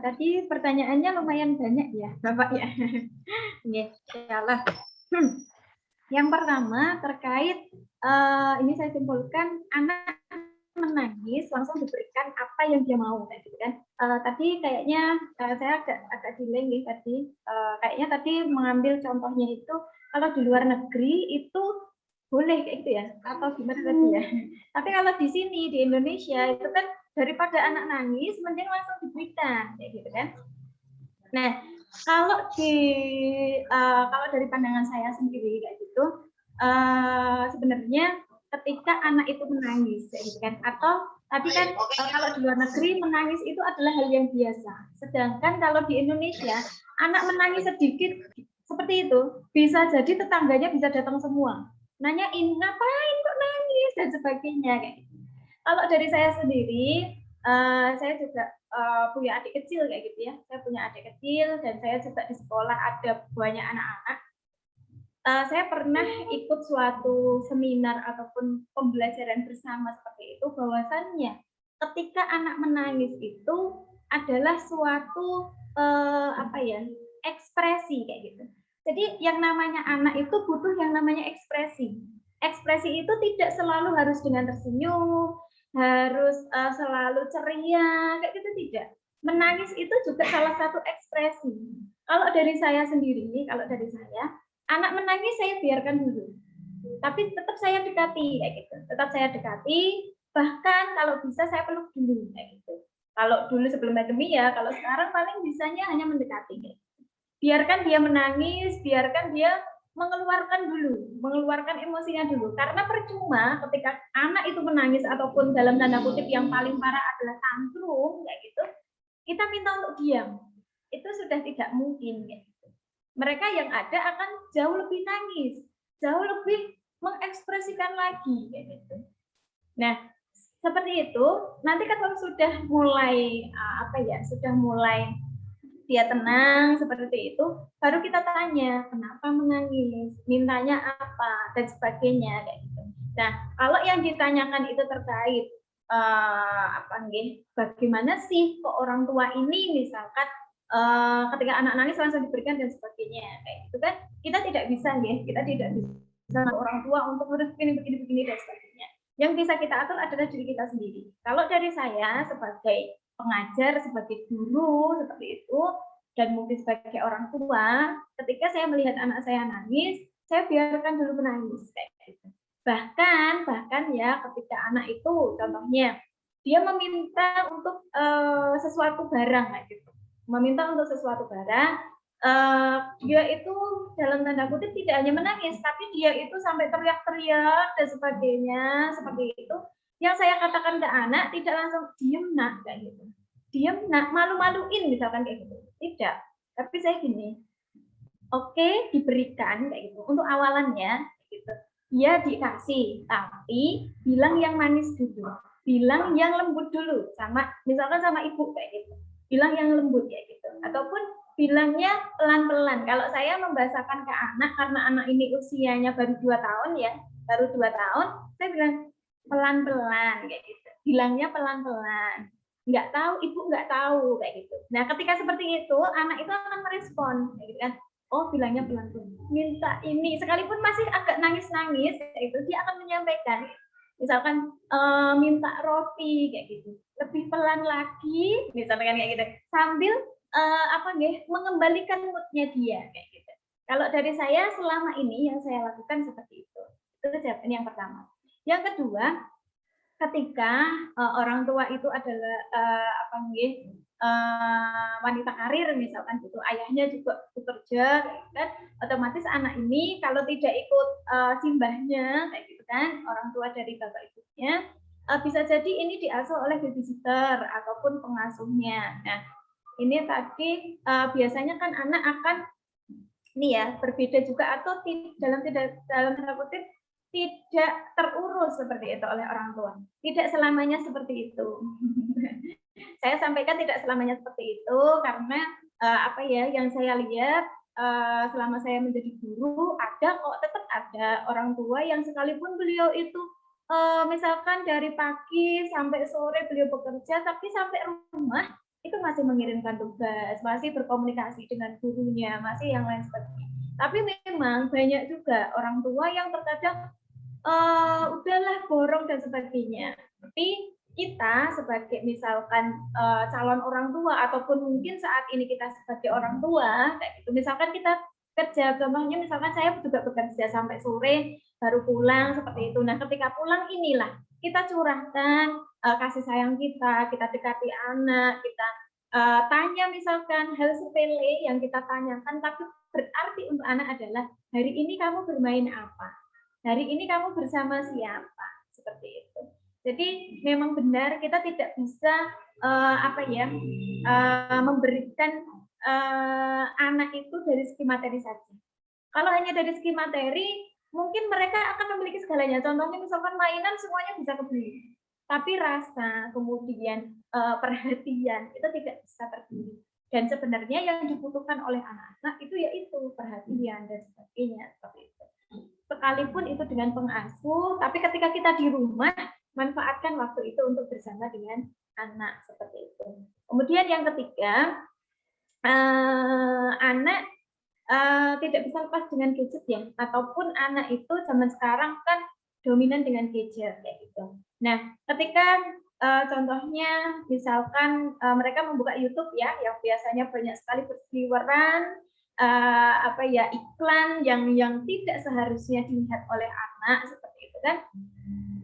Tadi pertanyaannya lumayan banyak ya, Bapak ya. Oke, insyaallah. Yang pertama terkait ini saya simpulkan, anak menangis langsung diberikan apa yang dia mau, gitu kan? Tadi kayaknya saya agak delay nih tadi. Kayaknya tadi mengambil contohnya itu kalau di luar negeri itu boleh kayak gitu ya, atau gimana tadi ya? Tapi kalau di sini di Indonesia itu kan daripada anak nangis, mending langsung diberikan, kayak gitu kan? Nah, kalau dari pandangan saya sendiri kayak gitu, sebenarnya ketika anak itu menangis, gitu kan? Atau tadi kan kalau di luar negeri menangis itu adalah hal yang biasa. Sedangkan kalau di Indonesia anak menangis sedikit seperti itu bisa jadi tetangganya bisa datang semua, nanyain ngapain kok nangis dan sebagainya. Kayak gitu. Kalau dari saya sendiri, saya juga punya adik kecil kayak gitu ya. Saya punya adik kecil dan saya juga di sekolah ada banyak anak-anak. Saya pernah ikut suatu seminar ataupun pembelajaran bersama seperti itu, bahwasannya ketika anak menangis itu adalah suatu ekspresi kayak gitu. Jadi yang namanya anak itu butuh yang namanya ekspresi. Ekspresi itu tidak selalu harus dengan tersenyum, harus selalu ceria, kayak gitu tidak. Menangis itu juga salah satu ekspresi. Kalau dari saya sendiri, anak menangis saya biarkan dulu. Tapi tetap saya dekati kayak gitu. Tetap saya dekati, bahkan kalau bisa saya peluk dulu kayak gitu. Kalau dulu sebelum pandemi ya, kalau sekarang paling bisanya hanya mendekati kayak gitu. Biarkan dia menangis, biarkan dia mengeluarkan emosinya dulu. Karena percuma ketika anak itu menangis ataupun dalam tanda kutip yang paling parah adalah tantrum kayak gitu, kita minta untuk diam. Itu sudah tidak mungkin kayak gitu. Mereka yang ada akan jauh lebih nangis, jauh lebih mengekspresikan lagi kayak gitu. Nah, seperti itu, nanti kalau sudah mulai dia tenang seperti itu, baru kita tanya kenapa menangis, mintanya apa dan sebagainya kayak gitu. Nah, kalau yang ditanyakan itu terkait bagaimana sih kok orang tua ini misalkan ketika anak nangis langsung diberikan dan sebagainya kayak gitu kan, kita tidak bisa orang tua untuk urus begini dan sebagainya. Yang bisa kita atur adalah diri kita sendiri. Kalau dari saya sebagai pengajar, sebagai guru seperti itu, dan mungkin sebagai orang tua, ketika saya melihat anak saya nangis, saya biarkan dulu menangis kayak gitu. Bahkan ya ketika anak itu contohnya dia meminta untuk sesuatu barang kayak gitu. Dia itu dalam tanda kutip tidak hanya menangis, tapi dia itu sampai teriak-teriak dan sebagainya seperti itu. Yang saya katakan ke anak tidak langsung diem nak kayak gitu, diem nak, malu-maluin misalkan kayak gitu, tidak. Tapi saya gini, oke, diberikan kayak gitu untuk awalannya gitu. Ya dikasih, tapi bilang yang manis dulu, bilang yang lembut dulu, misalkan sama ibu kayak gitu, bilang yang lembut kayak gitu, ataupun bilangnya pelan-pelan. Kalau saya membahasakan ke anak, karena anak ini usianya baru 2 tahun ya, saya bilang pelan-pelan kayak gitu, bilangnya pelan-pelan. Ibu nggak tahu kayak gitu. Nah, ketika seperti itu, anak itu akan merespon kayak gitu kan. Oh, bilangnya pelan-pelan. Minta ini, sekalipun masih agak nangis-nangis kayak gitu, dia akan menyampaikan. Misalkan minta roti kayak gitu, lebih pelan lagi, misalkan kayak gitu, sambil mengembalikan moodnya dia kayak gitu. Kalau dari saya selama ini yang saya lakukan seperti itu. Itu jawaban yang pertama. Yang kedua, ketika orang tua itu adalah wanita karir misalkan gitu, ayahnya juga bekerja kan, otomatis anak ini kalau tidak ikut simbahnya kayak gitu kan, orang tua dari bapak ibunya, bisa jadi ini diasuh oleh babysitter ataupun pengasuhnya. Nah, ini tadi biasanya kan anak akan berbeda juga atau dalam tanda kutip tidak terurus seperti itu oleh orang tua. Tidak selamanya seperti itu. Saya sampaikan tidak selamanya seperti itu karena yang saya lihat selama saya menjadi guru, tetap ada orang tua yang sekalipun beliau itu misalkan dari pagi sampai sore beliau bekerja, tapi sampai rumah itu masih mengirimkan tugas, masih berkomunikasi dengan gurunya, masih yang lain sebagainya. Tapi memang banyak juga orang tua yang terkadang udahlah borong dan sebagainya. Tapi kita sebagai misalkan calon orang tua ataupun mungkin saat ini kita sebagai orang tua kayak gitu, misalkan kita kerja, contohnya misalkan saya juga bekerja sampai sore baru pulang seperti itu. Nah, ketika pulang inilah kita curahkan kasih sayang kita dekati anak, kita tanya misalkan hal sepele yang kita tanyakan, tapi berarti untuk anak adalah hari ini kamu bermain apa? hari ini kamu bersama siapa, seperti itu. Jadi memang benar kita tidak bisa memberikan anak itu dari segi materi saja. Kalau hanya dari segi materi, mungkin mereka akan memiliki segalanya. Contohnya misalkan mainan semuanya bisa kebeli, tapi rasa, kemudian perhatian itu tidak bisa terbeli. Dan sebenarnya yang dibutuhkan oleh anak-anak itu yaitu perhatian dan sebagainya, seperti itu. Sekalipun itu dengan pengasuh, tapi ketika kita di rumah, manfaatkan waktu itu untuk bersama dengan anak, seperti itu. Kemudian yang ketiga, anak tidak bisa lepas dengan gadget ya, ataupun anak itu zaman sekarang kan dominan dengan gadget kayak gitu. Nah, ketika contohnya misalkan mereka membuka YouTube ya, yang biasanya banyak sekali berseliweran iklan yang tidak seharusnya dilihat oleh anak, seperti itu kan.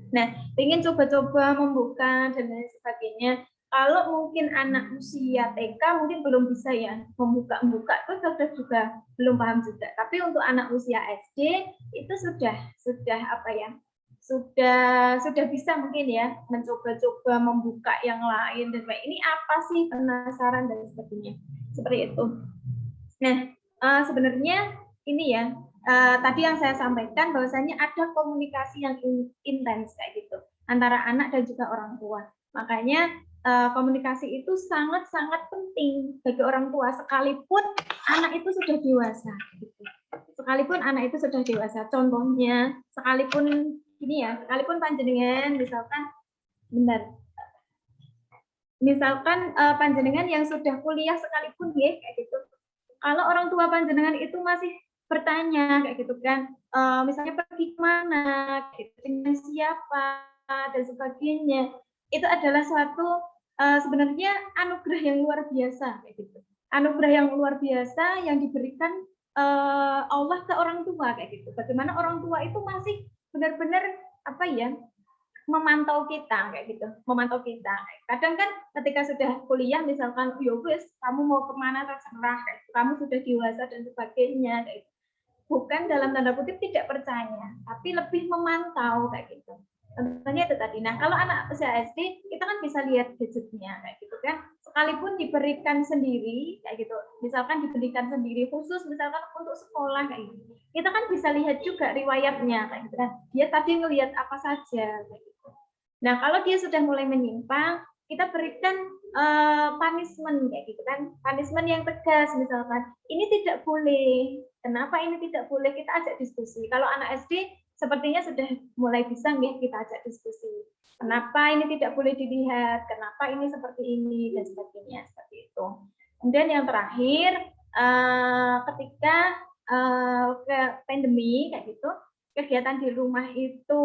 Nah, ingin coba-coba membuka dan lain sebagainya. Kalau mungkin anak usia TK mungkin belum bisa ya membuka itu juga belum paham juga. Tapi untuk anak usia SD itu sudah bisa mungkin ya mencoba-coba membuka yang lain dan ini apa sih, penasaran dan sebagainya, seperti itu. Nah, sebenarnya ini ya tadi yang saya sampaikan bahwasanya ada komunikasi yang intens kayak gitu antara anak dan juga orang tua. Makanya komunikasi itu sangat-sangat penting bagi orang tua sekalipun anak itu sudah dewasa. Gitu. Sekalipun anak itu sudah dewasa. Contohnya, sekalipun panjenengan misalkan panjenengan yang sudah kuliah sekalipun ya kayak gitu. Kalau orang tua panjenengan itu masih bertanya kayak gitu kan, misalnya pergi kemana, gitu, dengan siapa dan sebagainya, itu adalah suatu sebenarnya anugerah yang luar biasa kayak gitu. Anugerah yang luar biasa yang diberikan Allah ke orang tua kayak gitu. Bagaimana orang tua itu masih benar-benar memantau kita kayak gitu, memantau kita. Kadang kan ketika sudah kuliah misalkan, ya wis kamu mau kemana terserah, kayak gitu. Kamu sudah dewasa dan sebagainya kayak gitu. Bukan dalam tanda kutip tidak percaya, tapi lebih memantau kayak gitu. Contohnya itu tadi. Nah, kalau anak usia SD, kita kan bisa lihat gadgetnya kayak gitu kan. Sekalipun diberikan sendiri kayak gitu, misalkan diberikan sendiri khusus misalkan untuk sekolah kayak gitu. Kita kan bisa lihat juga riwayatnya kayak gitu kan. Dia tadi ngelihat apa saja kayak gitu. Nah, kalau dia sudah mulai menyimpang, kita berikan punishment kayak gitu kan. Punishment yang tegas misalkan. Ini tidak boleh. Kenapa ini tidak boleh? Kita ajak diskusi. Kalau anak SD sepertinya sudah mulai bisa kita ajak diskusi. Kenapa ini tidak boleh dilihat? Kenapa ini seperti ini dan sebagainya, seperti itu. Kemudian yang terakhir, ketika pandemi kayak gitu, kegiatan di rumah itu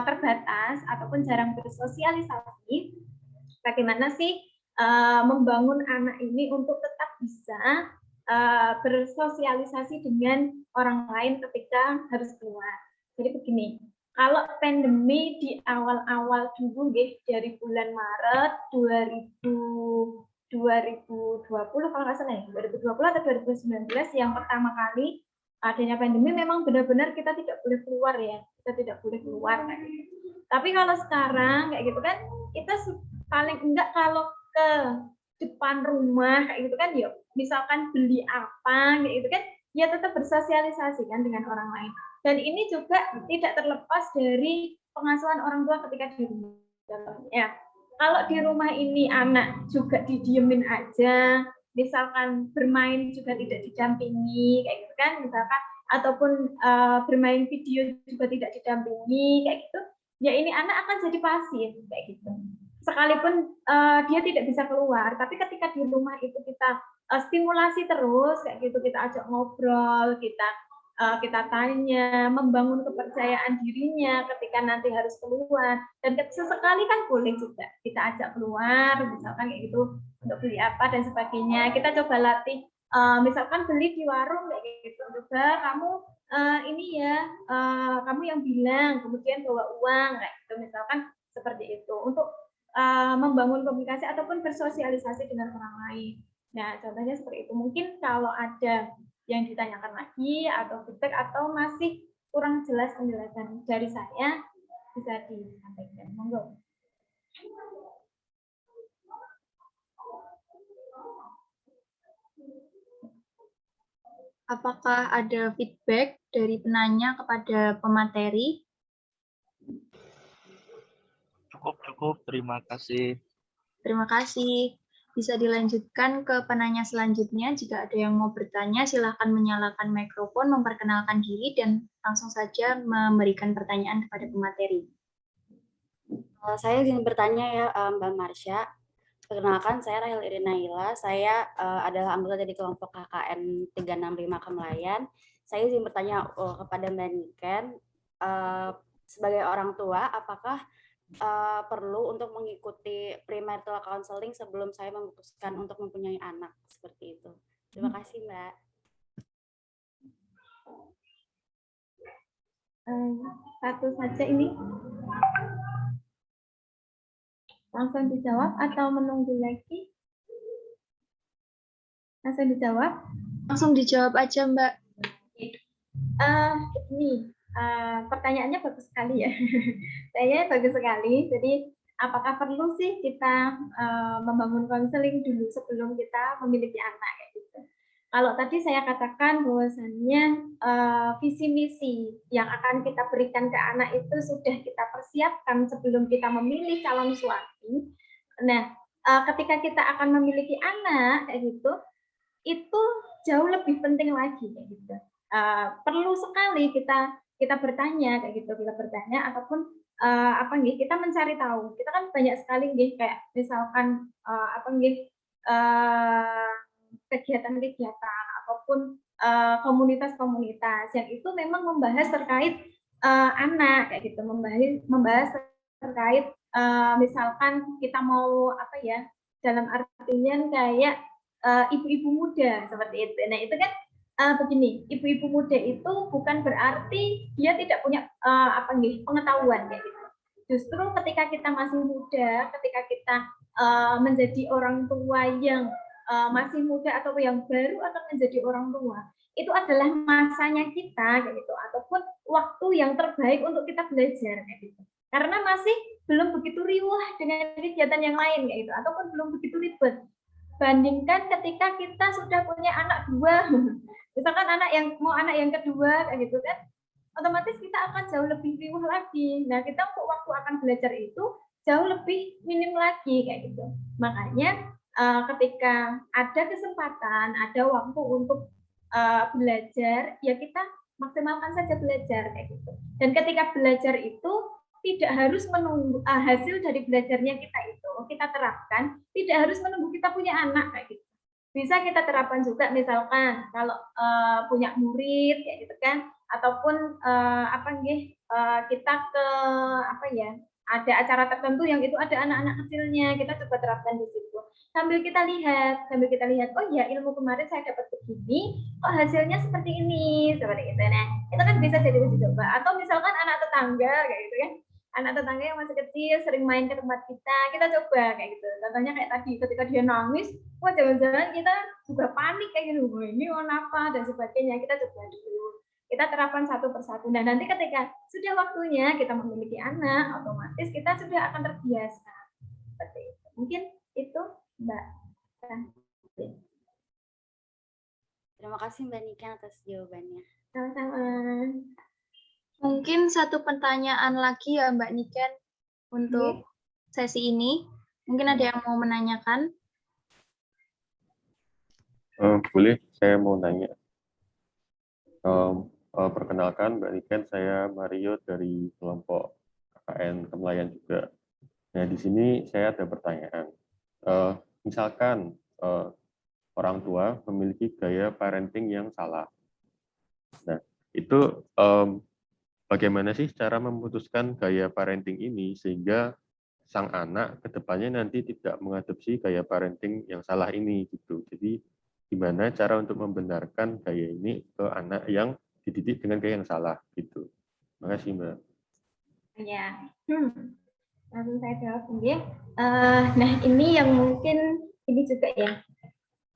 terbatas ataupun jarang bersosialisasi, bagaimana sih membangun anak ini untuk tetap bisa bersosialisasi dengan orang lain ketika harus keluar. Jadi begini, kalau pandemi di awal-awal dulu dari bulan Maret 2020 kalau nggak salah ya, 2020 atau 2019 yang pertama kali adanya pandemi, memang benar-benar kita tidak boleh keluar ya, kita tidak boleh keluar kayak gitu. Tapi kalau sekarang kayak gitu kan, kita paling enggak kalau ke depan rumah kayak gitu kan, yuk misalkan beli apa kayak gitu kan, ya tetap bersosialisasi kan dengan orang lain. Dan ini juga tidak terlepas dari pengasuhan orang tua ketika di rumah. Ya, kalau di rumah ini anak juga didiemin aja, misalkan bermain juga tidak didampingi, kayak gitu kan, misalkan, ataupun bermain video juga tidak didampingi, kayak gitu, ya ini anak akan jadi pasif, kayak gitu. Sekalipun dia tidak bisa keluar, tapi ketika di rumah itu kita stimulasi terus, kayak gitu, kita ajak ngobrol, kita tanya, membangun kepercayaan dirinya ketika nanti harus keluar, dan sesekali kan boleh juga kita ajak keluar, misalkan kayak gitu untuk beli apa dan sebagainya. Kita coba latih, misalkan beli di warung kayak gitu, coba kamu kamu yang bilang, kemudian bawa uang kayak gitu, misalkan seperti itu untuk membangun komunikasi ataupun bersosialisasi dengan orang lain. Nah, contohnya seperti itu. Mungkin kalau ada yang ditanyakan lagi atau feedback atau masih kurang jelas penjelasan dari saya, bisa disampaikan. Monggo. Apakah ada feedback dari penanya kepada pemateri? Cukup, terima kasih. Terima kasih. Bisa dilanjutkan ke penanya selanjutnya. Jika ada yang mau bertanya, silakan menyalakan mikrofon, memperkenalkan diri, dan langsung saja memberikan pertanyaan kepada pemateri. Saya ingin bertanya ya, Mbak Marsha. Perkenalkan, saya Rahel Irinaila. Saya adalah anggota dari kelompok KKN 365 Kemelayan. Saya ingin bertanya kepada Mbak Niken, sebagai orang tua, apakah perlu untuk mengikuti premarital counseling sebelum saya memutuskan untuk mempunyai anak seperti itu? Terima kasih, Mbak. Satu saja ini. Langsung dijawab atau menunggu lagi? Langsung dijawab? Langsung dijawab aja, Mbak. Ini pertanyaannya bagus sekali ya. Kayaknya bagus sekali. Jadi apakah perlu sih kita membangun konseling dulu sebelum kita memiliki anak kayak gitu? Kalau tadi saya katakan bahwasannya visi misi yang akan kita berikan ke anak itu sudah kita persiapkan sebelum kita memilih calon suami. Nah, ketika kita akan memiliki anak kayak gitu, itu jauh lebih penting lagi kayak gitu. Perlu sekali kita bertanya kayak gitu, kita bertanya ataupun kita mencari tahu. Kita kan banyak sekali kayak misalkan kegiatan-kegiatan ataupun komunitas-komunitas yang itu memang membahas terkait anak kayak gitu, membahas terkait misalkan kita mau dalam artian kayak ibu-ibu muda seperti itu. Nah, itu kan begini, ibu-ibu muda itu bukan berarti dia tidak punya pengetahuan kayak gitu. Justru ketika kita masih muda, ketika kita menjadi orang tua yang masih muda atau yang baru akan menjadi orang tua, itu adalah masanya kita kayak gitu, ataupun waktu yang terbaik untuk kita belajar kayak gitu. Karena masih belum begitu riuh dengan kegiatan yang lain kayak gitu, ataupun belum begitu ribet. Bandingkan ketika kita sudah punya anak dua, misalkan anak yang kedua kayak gitu kan, otomatis kita akan jauh lebih riuh lagi. Nah, kita untuk waktu akan belajar itu jauh lebih minim lagi kayak gitu. Makanya ketika ada kesempatan, ada waktu untuk belajar, ya kita maksimalkan saja belajar kayak gitu. Dan ketika belajar itu tidak harus menunggu hasil dari belajarnya kita itu kita terapkan, tidak harus menunggu kita punya anak kayak gitu. Bisa kita terapkan juga misalkan kalau punya murid kayak gitu kan, ataupun kita ke ada acara tertentu yang itu ada anak-anak kecilnya, kita coba terapkan di situ. Sambil kita lihat, oh ya ilmu kemarin saya dapat begini, kok hasilnya seperti ini, seperti itu. Nah, itu kan bisa jadi uji coba. Atau misalkan anak tetangga kayak gitu kan, anak tetangga yang masih kecil sering main ke tempat kita coba kayak gitu. Contohnya kayak tadi, ketika dia nangis, wah jangan-jangan kita juga panik kayak gitu, ini apa dan sebagainya, kita coba dulu. Kita terapkan satu persatu. Nah, nanti ketika sudah waktunya kita memiliki anak, otomatis kita sudah akan terbiasa. Seperti itu. Mungkin itu, Mbak. Terima kasih Mbak Niken atas jawabannya. Sama-sama. Mungkin satu pertanyaan lagi ya Mbak Niken untuk sesi ini. Mungkin ada yang mau menanyakan? Boleh, saya mau nanya. Perkenalkan Mbak Niken, saya Mario dari kelompok KKN Kemelayan juga. Nah, di sini saya ada pertanyaan. Misalkan orang tua memiliki gaya parenting yang salah. Nah, itu bagaimana sih cara memutuskan gaya parenting ini sehingga sang anak kedepannya nanti tidak mengadopsi gaya parenting yang salah ini gitu. Jadi gimana cara untuk membenarkan gaya ini ke anak yang dididik dengan gaya yang salah gitu. Terima kasih Mbak. Ya, langsung saya jawab ya. Nah ini yang mungkin ini juga ya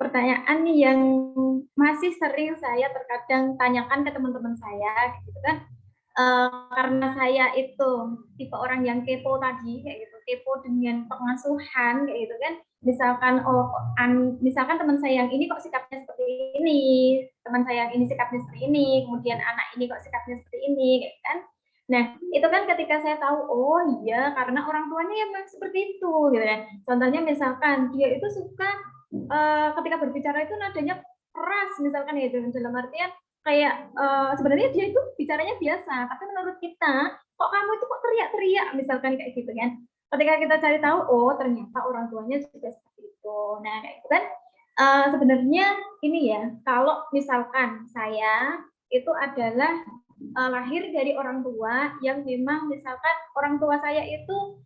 pertanyaan yang masih sering saya terkadang tanyakan ke teman-teman saya, gitu kan. karena saya itu tipe orang yang kepo tadi kayak gitu, kepo dengan pengasuhan kayak gitu kan. Misalkan teman saya yang ini kok sikapnya seperti ini, teman saya yang ini sikapnya seperti ini, kemudian anak ini kok sikapnya seperti ini, kayak kan. Nah, itu kan ketika saya tahu, oh iya, karena orang tuanya emang seperti itu, gitu kan. Contohnya misalkan dia itu suka ketika berbicara itu nadanya keras, misalkan ya, dalam artian kayak sebenarnya dia itu bicaranya biasa, tapi menurut kita, kok kamu itu kok teriak-teriak, misalkan kayak gitu kan. Ketika kita cari tahu, oh ternyata orang tuanya juga seperti itu. Nah, kayak gitu kan. Sebenarnya ini ya, kalau misalkan saya itu adalah lahir dari orang tua yang memang misalkan orang tua saya itu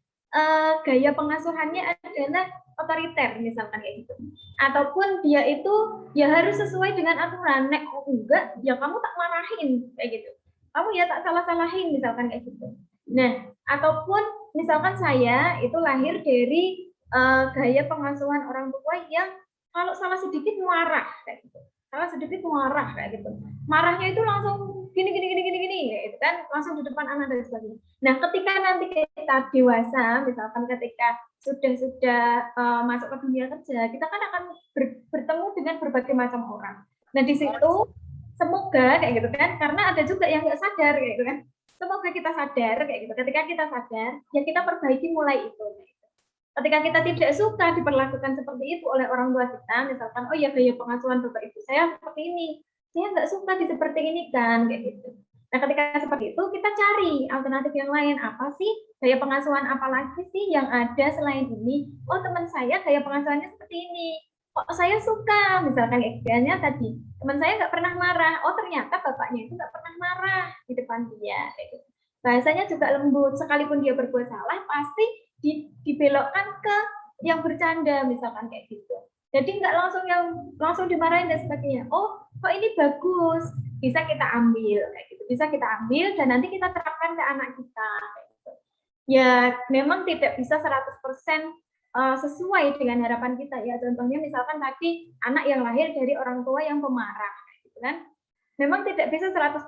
gaya pengasuhannya adalah otoriter, misalkan kayak gitu. Ataupun dia itu ya harus sesuai dengan aturan. Nek enggak, ya kamu tak marahin kayak gitu. Kamu ya tak salah-salahin, misalkan kayak gitu. Nah, ataupun misalkan saya itu lahir dari gaya pengasuhan orang tua yang kalau salah sedikit marah kayak gitu. Salah sedikit marah kayak gitu. Marahnya itu langsung gini gitu kan, langsung di depan anak dan sebagainya. Nah, ketika nanti kita dewasa, misalkan ketika sudah masuk ke dunia kerja, kita kan akan bertemu dengan berbagai macam orang. Nah, di situ semoga kayak gitu kan, karena ada juga yang nggak sadar kayak gitu kan. Semoga kita sadar kayak gitu. Ketika kita sadar, ya kita perbaiki mulai itu. Ketika kita tidak suka diperlakukan seperti itu oleh orang tua kita, misalkan, oh ya gaya pengasuhan bapak ibu saya seperti ini, saya nggak suka seperti ini kan, kayak gitu. Nah, ketika seperti itu, kita cari alternatif yang lain. Apa sih gaya pengasuhan apa lagi sih yang ada selain ini? Oh, teman saya gaya pengasuhannya seperti ini. Kok saya suka, misalkan kayak tadi, teman saya nggak pernah marah. Oh, ternyata bapaknya itu nggak pernah marah di depan dia. Kayak gitu. Bahasanya juga lembut, sekalipun dia berbuat salah, pasti dibelokkan ke yang bercanda, misalkan kayak gitu. Jadi nggak langsung dimarahin dan sebagainya. Oh, kok ini bagus, bisa kita ambil kayak gitu. Bisa kita ambil dan nanti kita terapkan ke anak kita. Kayak gitu. Ya, memang tidak bisa 100% sesuai dengan harapan kita ya. Contohnya misalkan tadi anak yang lahir dari orang tua yang pemarah, gitu kan. Memang tidak bisa 100%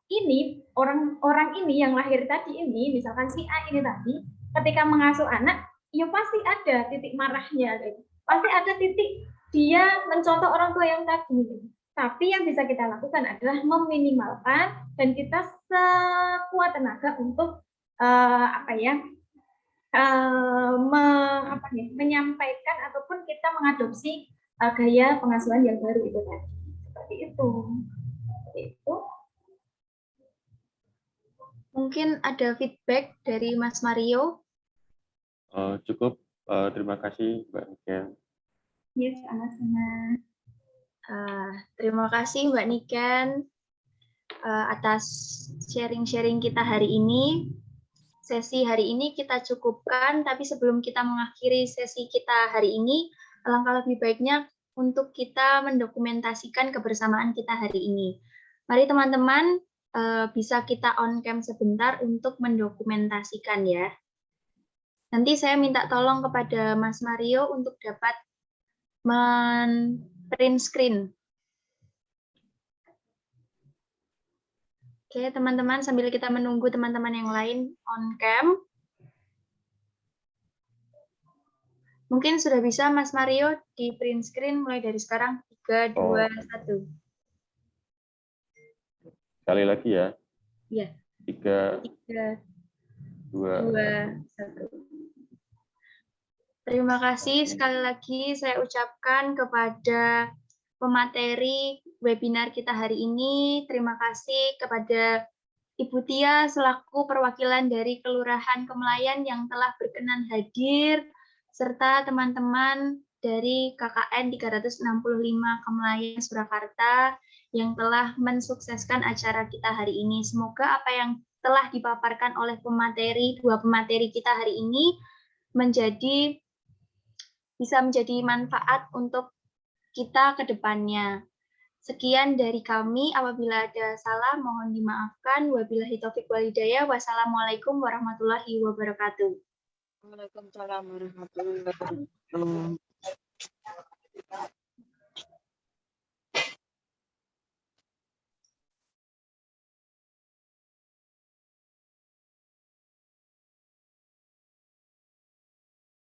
ini orang ini yang lahir tadi ini, misalkan si A ini tadi, ketika mengasuh anak, ya pasti ada titik marahnya, pasti ada titik dia mencontoh orang tua yang tadi. Tapi yang bisa kita lakukan adalah meminimalkan dan kita sekuat tenaga untuk menyampaikan ataupun kita mengadopsi gaya pengasuhan yang baru itu tadi. Seperti itu. Mungkin ada feedback dari Mas Mario. Cukup. Terima kasih, Mbak Niken. Yes, sama-sama. Terima kasih Mbak Niken atas sharing-sharing kita hari ini. Sesi hari ini kita cukupkan, tapi sebelum kita mengakhiri sesi kita hari ini, alangkah lebih baiknya untuk kita mendokumentasikan kebersamaan kita hari ini. Mari teman-teman bisa kita on cam sebentar untuk mendokumentasikan ya. Nanti saya minta tolong kepada Mas Mario untuk dapat print screen. Oke, teman-teman, sambil kita menunggu teman-teman yang lain on cam. Mungkin sudah bisa Mas Mario di print screen mulai dari sekarang. 3, 2, 1. Sekali lagi ya. Iya. 3, 2, 1. Terima kasih sekali lagi saya ucapkan kepada pemateri webinar kita hari ini. Terima kasih kepada Ibu Tia selaku perwakilan dari Kelurahan Kemelayan yang telah berkenan hadir, serta teman-teman dari KKN 365 Kemelayan Surakarta yang telah mensukseskan acara kita hari ini. Semoga apa yang telah dipaparkan oleh dua pemateri kita hari ini bisa menjadi manfaat untuk kita ke depannya. Sekian dari kami, apabila ada salah mohon dimaafkan. Wabillahi taufiq wal hidayah. Wassalamualaikum warahmatullahi wabarakatuh. Waalaikumsalam warahmatullahi wabarakatuh.